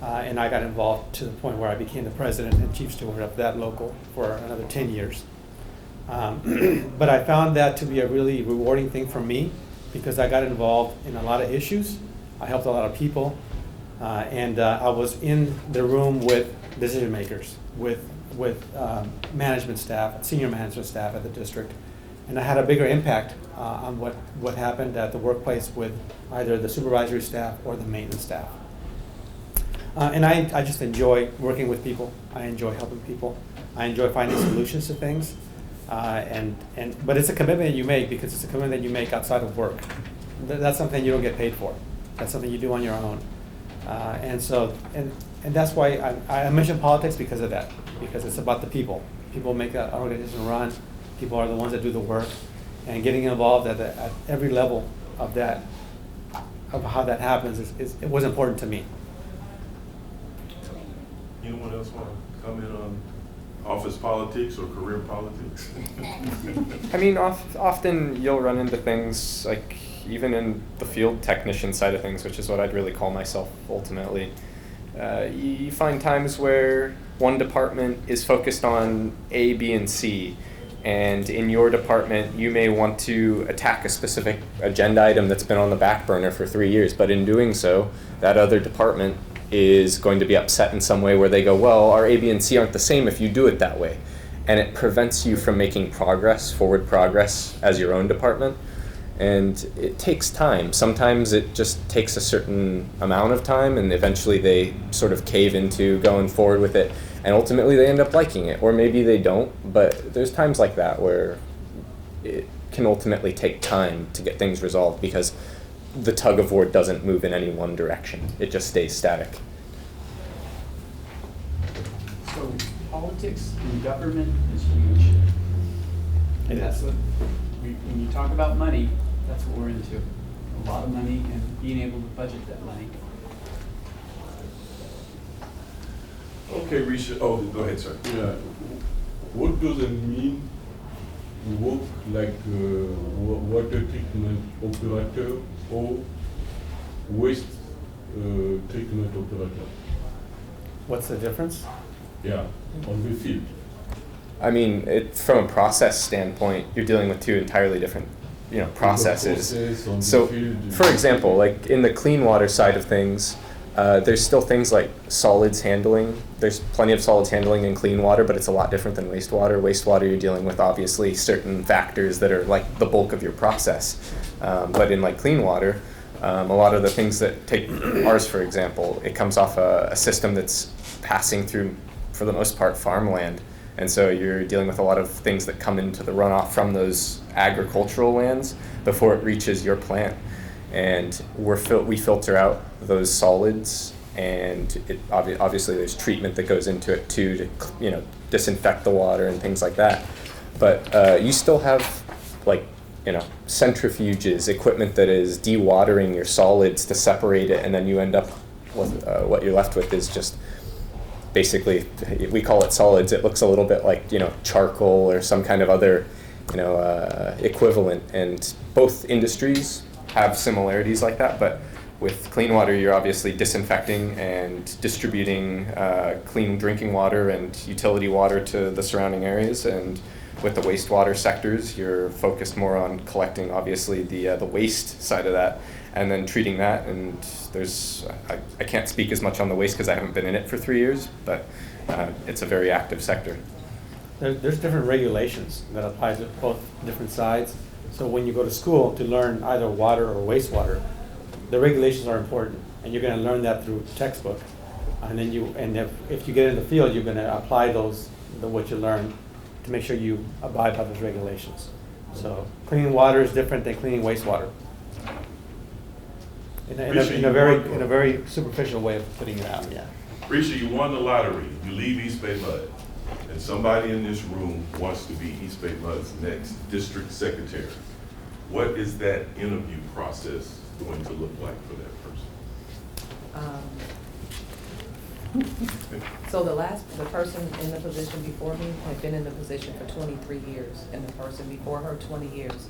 and I got involved to the point where I became the president and chief steward of that local for another 10 years. But I found that to be a really rewarding thing for me because I got involved in a lot of issues. I helped a lot of people, and I was in the room with decision makers, with management staff, senior management staff at the district, and I had a bigger impact on what happened at the workplace with either the supervisory staff or the maintenance staff. And I just enjoy working with people. I enjoy helping people. I enjoy finding solutions to things. But it's a commitment you make because it's a commitment that you make outside of work. That's something you don't get paid for. That's something you do on your own. And that's why I mention politics because of that. Because it's about the people. People make an organization run. People are the ones that do the work. And getting involved at every level of that, of how that happens, it was important to me. Anyone else want to comment on office politics or career politics? I mean, often you'll run into things even in the field technician side of things, which is what I'd really call myself ultimately. You find times where one department is focused on A, B, and C, And in your department, you may want to attack a specific agenda item that's been on the back burner for 3 years, but in doing so, that other department is going to be upset in some way where they go, well, our A, B, and C aren't the same if you do it that way. And it prevents you from making forward progress as your own department. And it takes time. Sometimes it just takes a certain amount of time, and eventually they sort of cave into going forward with it. And ultimately they end up liking it, or maybe they don't, but there's times like that where it can ultimately take time to get things resolved because the tug of war doesn't move in any one direction. It just stays static. So politics in government is huge. And that's what, when you talk about money, that's what we're into. A lot of money and being able to budget that money. Okay, Rischa. Oh, go ahead, sir. Yeah. What does it mean to work like water treatment operator or waste treatment operator? What's the difference? Yeah, on the field. I mean, from a process standpoint, you're dealing with two entirely different, processes. So, for example, like in the clean water side of things, there's still things like solids handling. There's plenty of solids handling in clean water, but it's a lot different than wastewater. Wastewater, you're dealing with obviously certain factors that are like the bulk of your process. But in like clean water, a lot of the things that take ours, for example, it comes off a system that's passing through, for the most part, farmland. And so you're dealing with a lot of things that come into the runoff from those agricultural lands before it reaches your plant. And we filter out those solids, and obviously there's treatment that goes into it too to disinfect the water and things like that. But you still have centrifuges, equipment that is dewatering your solids to separate it, and then you end up with what you're left with is just basically, we call it solids. It looks a little bit like charcoal or some kind of other equivalent, and both industries have similarities like that, but with clean water, you're obviously disinfecting and distributing clean drinking water and utility water to the surrounding areas. And with the wastewater sectors, you're focused more on collecting, obviously, the waste side of that and then treating that. And I can't speak as much on the waste because I haven't been in it for 3 years, but it's a very active sector. There's different regulations that apply to both different sides. So when you go to school to learn either water or wastewater, the regulations are important, and you're going to learn that through textbook. And then if you get in the field, you're going to apply what you learn to make sure you abide by those regulations. So cleaning water is different than cleaning wastewater. In a very superficial way of putting it out. Yeah. Rischa, you won the lottery. You leave EBMUD, and somebody in this room wants to be EBMUD's next district secretary. What is that interview process going to look like for that person? So the person in the position before me had been in the position for 23 years, and the person before her 20 years.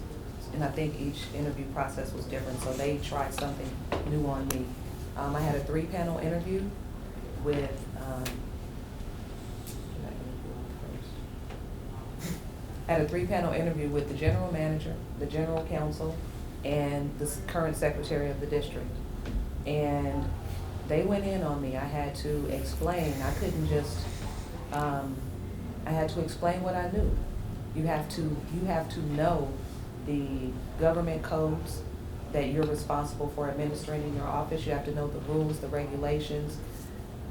And I think each interview process was different, so they tried something new on me. I had a 3-panel interview with, the general manager, the general counsel, and the current secretary of the district. And they went in on me. I had to explain. I couldn't just, I had to explain what I knew. You have to know the government codes that you're responsible for administering in your office. You have to know the rules, the regulations.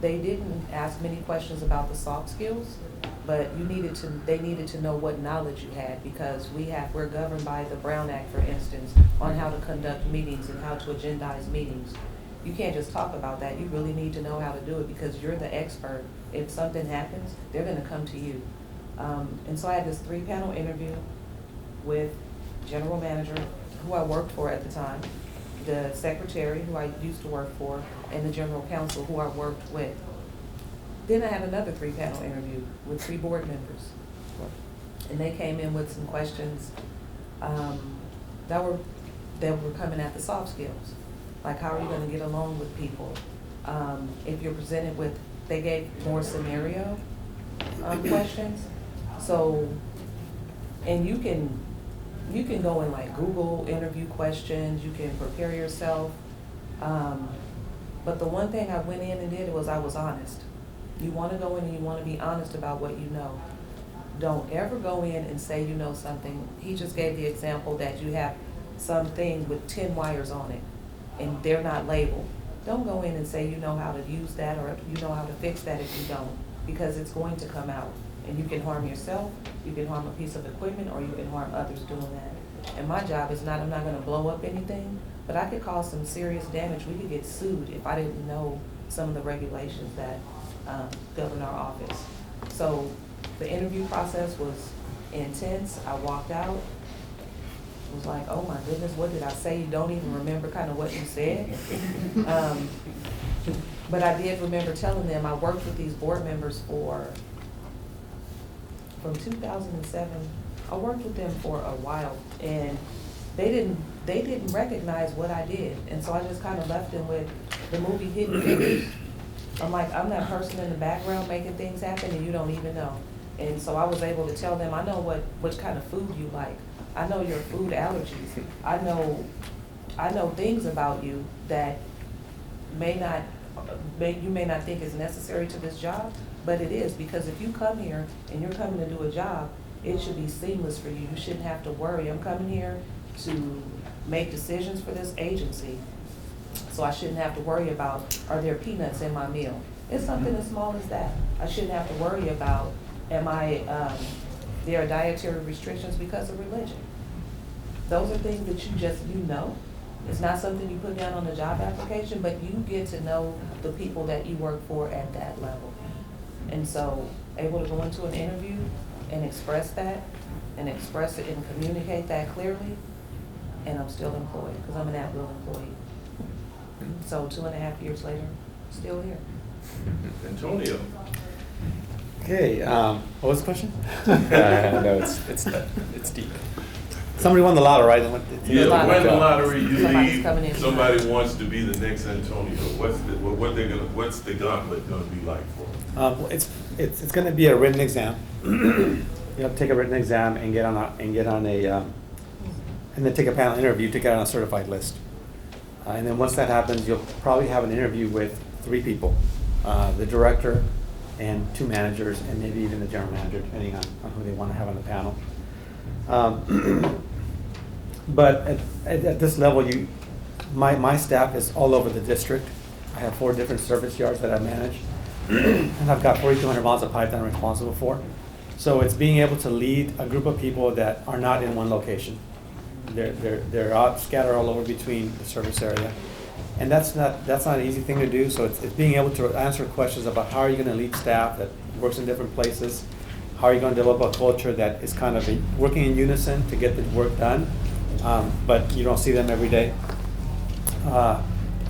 They didn't ask many questions about the soft skills, but they needed to know what knowledge you had, because we're governed by the Brown Act, for instance, on how to conduct meetings and how to agendize meetings. You can't just talk about that. You really need to know how to do it, because you're the expert. If something happens, they're going to come to you. And so I had this 3-panel interview with general manager, who I worked for at the time, the secretary, who I used to work for, and the general counsel, who I worked with. Then I had another 3-panel interview with 3 board members. And they came in with some questions that were coming at the soft skills. Like, how are you going to get along with people? If you're presented with, they gave more scenario questions. So And you can go and like Google interview questions, you can prepare yourself. But the one thing I went in and did was I was honest. You want to go in and you want to be honest about what you know. Don't ever go in and say you know something. He just gave the example that you have something with 10 wires on it and they're not labeled. Don't go in and say you know how to use that or you know how to fix that if you don't, because it's going to come out. And you can harm yourself, you can harm a piece of equipment, or you can harm others doing that. And my job is not, I'm not gonna blow up anything, but I could cause some serious damage. We could get sued if I didn't know some of the regulations that govern our office. So the interview process was intense. I walked out, was like, oh my goodness, what did I say? You don't even remember kind of what you said. But I did remember telling them I worked with these board members from 2007. I worked with them for a while, and they didn't recognize what I did, and so I just kind of left them with the movie Hidden Figures. I'm like, I'm that person in the background making things happen, and you don't even know. And so I was able to tell them, I know what kind of food you like. I know your food allergies. I know things about you that you may not think is necessary to this job, but it is, because if you come here and you're coming to do a job, it should be seamless for you. You shouldn't have to worry. I'm coming here to make decisions for this agency, so I shouldn't have to worry about, are there peanuts in my meal? It's something as small as that. I shouldn't have to worry about, there are dietary restrictions because of religion. Those are things that you know. It's not something you put down on the job application, but you get to know the people that you work for at that level. And so, able to go into an interview and express that, and express it and communicate that clearly, and I'm still employed, because I'm an at-will employee. So 2.5 years later, still here. Antonio. Okay, what was the question? No, it's deep. Somebody won the lotto, right? Yeah, win the lottery, you Somebody's coming in. leave, somebody wants to be the next Antonio. What's the gauntlet gonna be like for them? It's going to be a written exam. You have to take a written exam and get on a and then take a panel interview to get on a certified list. And then once that happens, you'll probably have an interview with 3 people, the director and 2 managers, and maybe even the general manager, depending on who they want to have on the panel. But at this level, my staff is all over the district. I have 4 different service yards that I manage, and I've got 4,200 miles of pipe that I'm responsible for. So it's being able to lead a group of people that are not in one location. They're out scattered all over between the service area, and that's not an easy thing to do. So it's being able to answer questions about how are you going to lead staff that works in different places. How are you going to develop a culture that is kind of working in unison to get the work done, but you don't see them every day?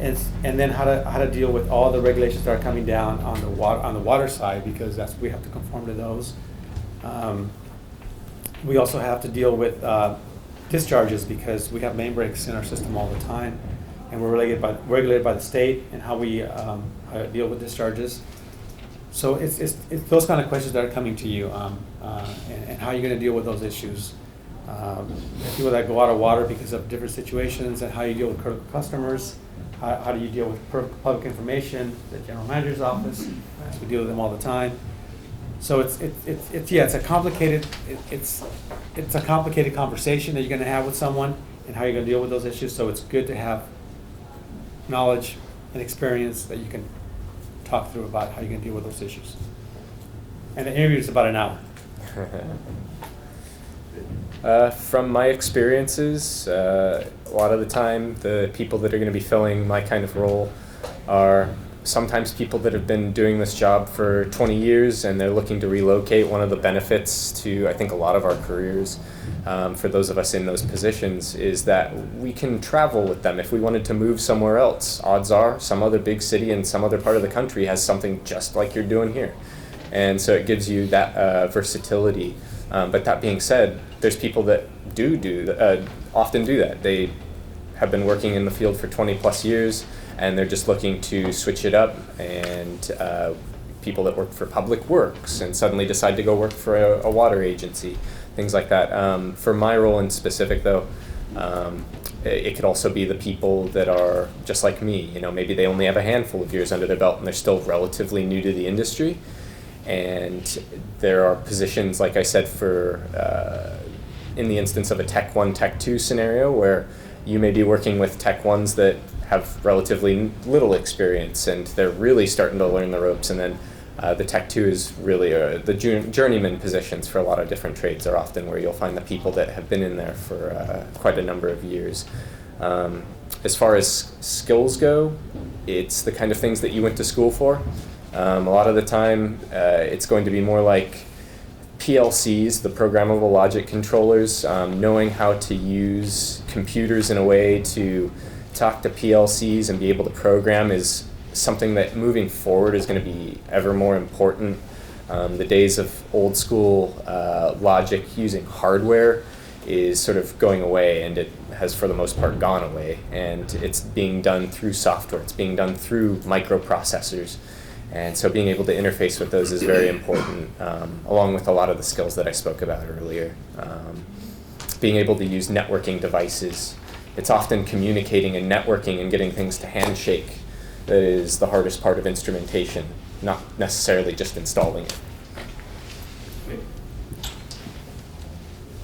And then how to deal with all the regulations that are coming down on the water side, because we have to conform to those. We also have to deal with discharges, because we have main breaks in our system all the time, and we're regulated by the state and how we deal with discharges. So it's those kind of questions that are coming to you, and how you're going to deal with those issues. People that go out of water because of different situations, and how you deal with critical customers. How do you deal with public information? The general manager's office, we deal with them all the time. So it's a complicated conversation that you're going to have with someone, and how you're going to deal with those issues. So it's good to have knowledge and experience that you can talk through about how you're going to deal with those issues. And the interview is about an hour. From my experiences, a lot of the time, the people that are going to be filling my kind of role are sometimes people that have been doing this job for 20 years and they're looking to relocate. One of the benefits to, I think, a lot of our careers, for those of us in those positions, is that we can travel with them. If we wanted to move somewhere else, odds are some other big city in some other part of the country has something just like you're doing here. And so it gives you that versatility. But that being said, there's people that often do that. They have been working in the field for 20 plus years, and they're just looking to switch it up. And people that work for public works and suddenly decide to go work for a water agency. things like that. For my role in specific, though, it could also be the people that are just like me. You know, maybe they only have a handful of years under their belt and they're still relatively new to the industry. And there are positions, like I said, for in the instance of a Tech 1, Tech 2 scenario where you may be working with Tech 1s that have relatively little experience and they're really starting to learn the ropes, and then the Tech 2 is really the journeyman positions for a lot of different trades are often where you'll find the people that have been in there for quite a number of years. As far as skills go, it's the kind of things that you went to school for. A lot of the time, it's going to be more like PLCs, the programmable logic controllers, knowing how to use computers in a way to talk to PLCs and be able to program is something that moving forward is going to be ever more important. The days of old school logic using hardware is sort of going away, and it has for the most part gone away, and it's being done through software, it's being done through microprocessors. And so being able to interface with those is very important, along with a lot of the skills that I spoke about earlier. Being able to use networking devices. It's often communicating and networking and getting things to handshake that is the hardest part of instrumentation, not necessarily just installing it.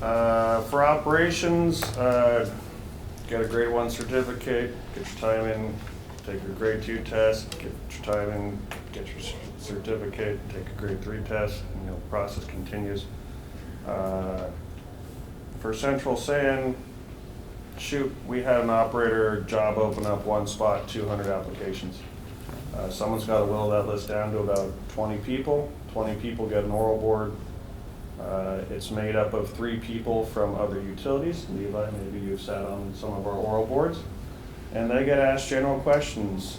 For operations, get a grade 1 certificate, get your time in, take your grade 2 test, get your time in, get your certificate, take a grade 3 test, and the process continues. For Central Sand, shoot, we had an operator job open up one spot, 200 applications. Someone's got to whittle that list down to about 20 people. 20 people get an oral board. It's made up of 3 people from other utilities. Levi, maybe you've sat on some of our oral boards. And they get asked general questions,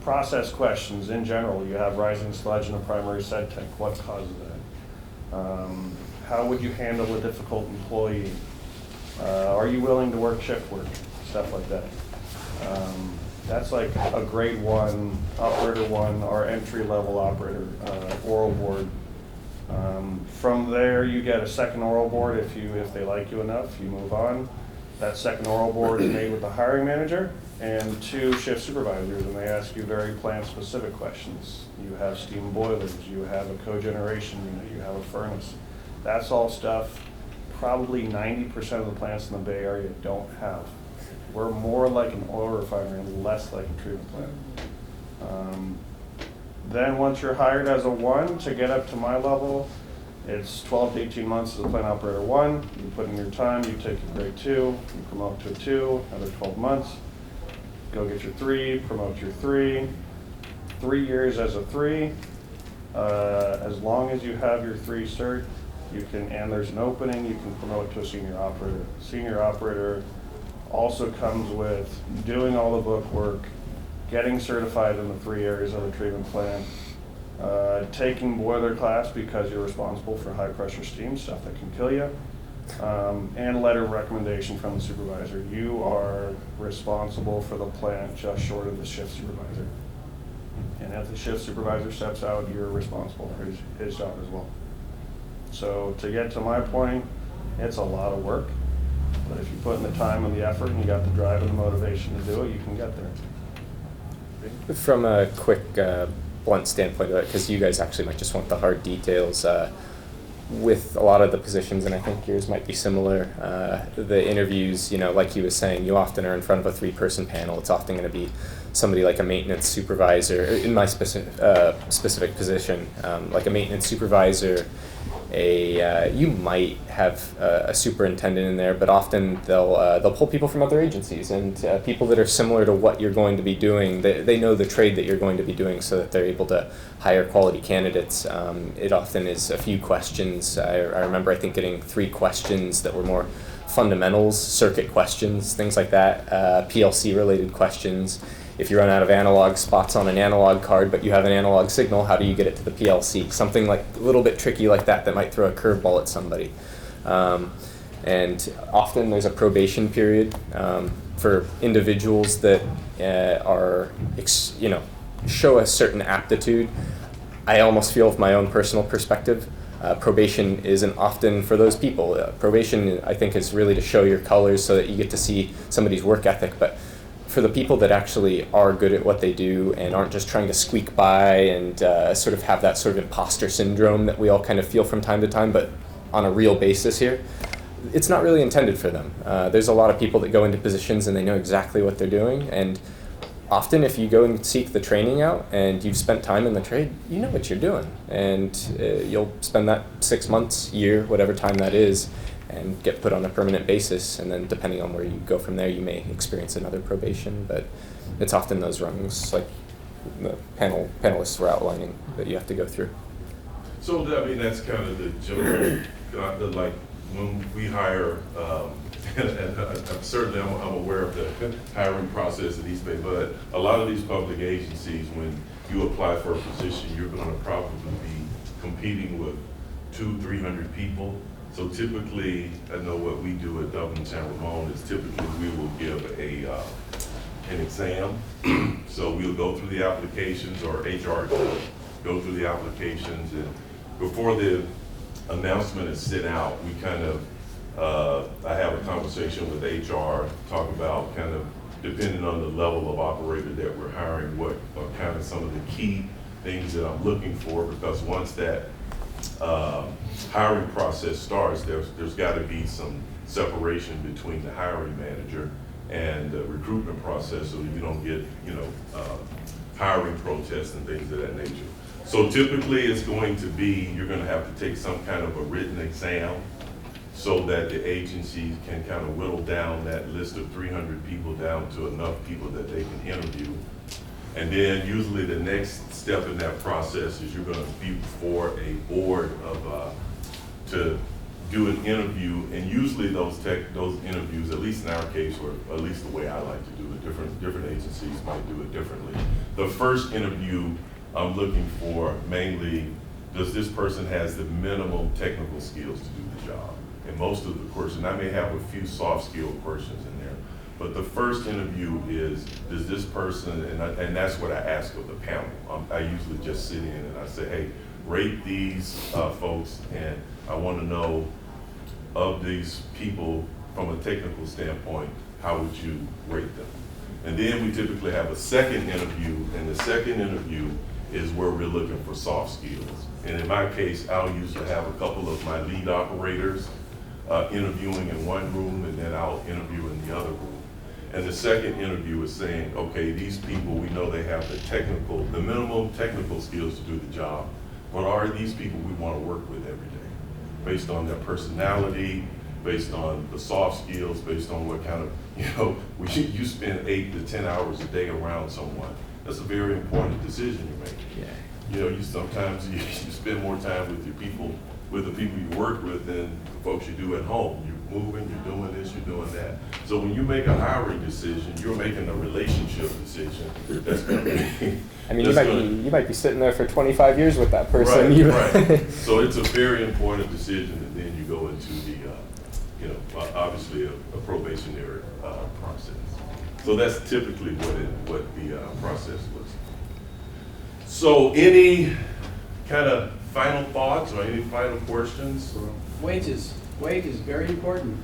process questions in general. You have rising sludge in a primary sed tank. What causes that? How would you handle a difficult employee? Are you willing to work shift work? Stuff like that. That's like a grade 1, operator 1, our entry level operator oral board. From there, you get a second oral board if they like you enough, you move on. That second oral board is made with the hiring manager and 2 shift supervisors, and they ask you very plant-specific questions. You have steam boilers, you have a cogeneration unit, you have a furnace. That's all stuff probably 90% of the plants in the Bay Area don't have. We're more like an oil refinery and less like a treatment plant. Then once you're hired as a 1, to get up to my level, it's 12 to 18 months as a plant operator 1. You put in your time, you take your grade 2, you promote to a 2, another 12 months. Go get your 3, promote your 3. 3 years as a 3. As long as you have your 3 cert, you can, and there's an opening, you can promote to a senior operator. Senior operator also comes with doing all the book work, getting certified in the 3 areas of the treatment plant, taking boiler class because you're responsible for high pressure steam, stuff that can kill you, and letter of recommendation from the supervisor. You are responsible for the plant just short of the shift supervisor. And if the shift supervisor steps out, you're responsible for his job as well. So to get to my point, it's a lot of work, but if you put in the time and the effort and you got the drive and the motivation to do it, you can get there. From a quick, blunt standpoint of it, because you guys actually might just want the hard details, with a lot of the positions, and I think yours might be similar, the interviews, you know, like he was saying, you often are in front of a 3-person panel. It's often going to be somebody like a maintenance supervisor, in my specific position, like a maintenance supervisor, you might have a superintendent in there, but often they'll pull people from other agencies and people that are similar to what you're going to be doing. They know the trade that you're going to be doing, so that they're able to hire quality candidates. It often is a few questions. I remember I think getting 3 questions that were more fundamentals, circuit questions, things like that, PLC related questions. If you run out of analog spots on an analog card, but you have an analog signal, how do you get it to the PLC? Something like a little bit tricky like that might throw a curveball at somebody. And often there's a probation period for individuals that show a certain aptitude. I almost feel, from my own personal perspective, Probation isn't often for those people. Probation, I think, is really to show your colors so that you get to see somebody's work ethic. But for the people that actually are good at what they do and aren't just trying to squeak by and sort of have that sort of imposter syndrome that we all kind of feel from time to time, but on a real basis here, it's not really intended for them. There's a lot of people that go into positions and they know exactly what they're doing, and often if you go and seek the training out and you've spent time in the trade, you know what you're doing, and you'll spend that 6 months, year, whatever time that is, and get put on a permanent basis, and then depending on where you go from there, you may experience another probation, but it's often those rungs, like the panelists were outlining, that you have to go through. So, I mean, that's kind of the general, like, when we hire, and certainly I'm aware of the hiring process at East Bay, but a lot of these public agencies, when you apply for a position, you're going to probably be competing with 200-300 people. So typically, I know what we do at Dublin San Ramon is typically we will give an exam. So we'll go through the applications, or HR will go through the applications, and before the announcement is sent out, we kind of, I have a conversation with HR, talk about kind of, depending on the level of operator that we're hiring, what are kind of some of the key things that I'm looking for, because once that hiring process starts, there's got to be some separation between the hiring manager and the recruitment process, so you don't get, hiring protests and things of that nature. So typically it's going to be, you're going to have to take some kind of a written exam so that the agency can kind of whittle down that list of 300 people down to enough people that they can interview. And then usually the next step in that process is you're going to be before a board of, to do an interview, and usually those interviews, at least in our case, or at least the way I like to do it, different agencies might do it differently. The first interview, I'm looking for mainly, does this person has the minimum technical skills to do the job? And most of the questions, I may have a few soft skill questions in there, but the first interview is, does this person, and that's what I ask of the panel. I usually just sit in and I say, hey, rate these folks, and I want to know, of these people from a technical standpoint, how would you rate them? And then we typically have a second interview, and the second interview is where we're looking for soft skills. And in my case, I'll usually have a couple of my lead operators interviewing in one room, and then I'll interview in the other room. And the second interview is saying, okay, these people, we know they have the minimum technical skills to do the job, but are these people we want to work with every day? Based on their personality, based on the soft skills, based on what kind of, you spend 8 to 10 hours a day around someone. That's a very important decision you make. Yeah. You sometimes you spend more time with the people you work with than the folks you do at home. You're moving, you're doing this, you're doing that. So when you make a hiring decision, you're making a relationship decision. That's going to be. I mean, you might be sitting there for 25 years with that person. Right. So it's a very important decision, and then you go into the, obviously a probationary process. So that's typically what the process was. So any kind of final thoughts or any final questions? Wages, very important.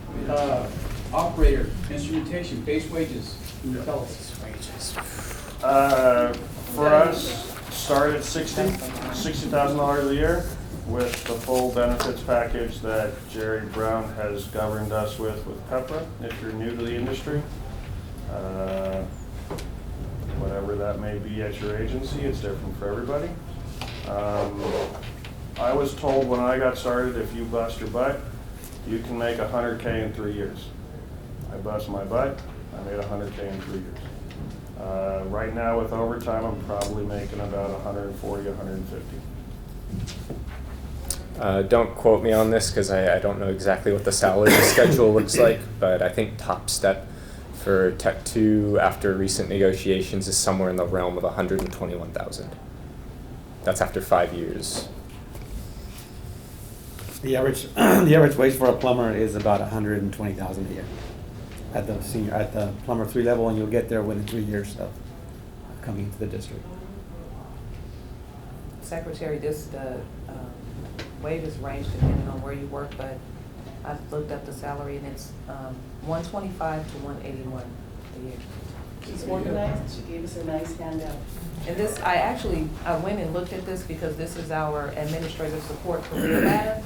Operator, instrumentation, base wages, can you tell us? Wages. For us, start at $60,000 a year with the full benefits package that Jerry Brown has governed us with PEPRA, if you're new to the industry. Whatever that may be at your agency, it's different for everybody. I was told when I got started, if you bust your butt, you can make $100K in 3 years. I bust my butt, I made $100K in 3 years. Right now with overtime, I'm probably making about 140, 150. Don't quote me on this because I don't know exactly what the salary schedule looks like, but I think top step for Tech 2 after recent negotiations is somewhere in the realm of $121,000. That's after 5 years. The average wage for a plumber is about $120,000 a year at the plumber 3 level, and you'll get there within 3 years of coming into the district. Secretary, wages range depending on where you work, but I looked up the salary and it's 125 to 181 a year. She's organized, she gave us a nice handout. And this, I went and looked at this because this is our administrative support career ladder,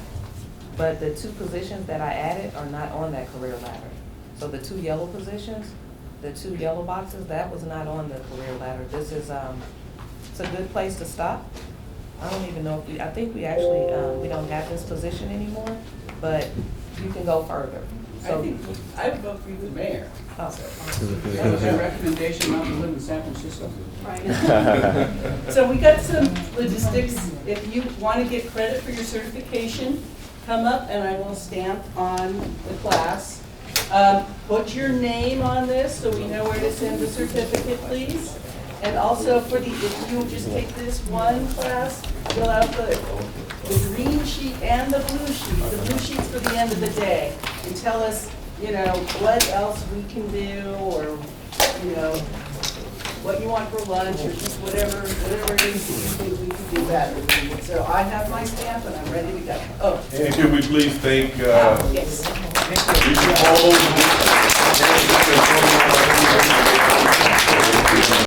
but the 2 positions that I added are not on that career ladder. So the 2 yellow positions, the 2 yellow boxes, that was not on the career ladder. This is, it's a good place to stop. I don't even know if I think we actually, we don't have this position anymore, but you can go further. So, I would vote for you for mayor. Oh. That was our recommendation, not to live in San Francisco. Right. So we got some logistics. If you want to get credit for your certification, come up and I will stamp on the class. Put your name on this so we know where to send the certificate, please. And also for if you just take this one class, fill out the green sheet and the blue sheet. The blue sheet's for the end of the day. And tell us, what else we can do, or, what you want for lunch, or just whatever it is that you think we can do better. So I have my stamp and I'm ready to go. Oh. And can we please thank, Yes. Rischa Cole?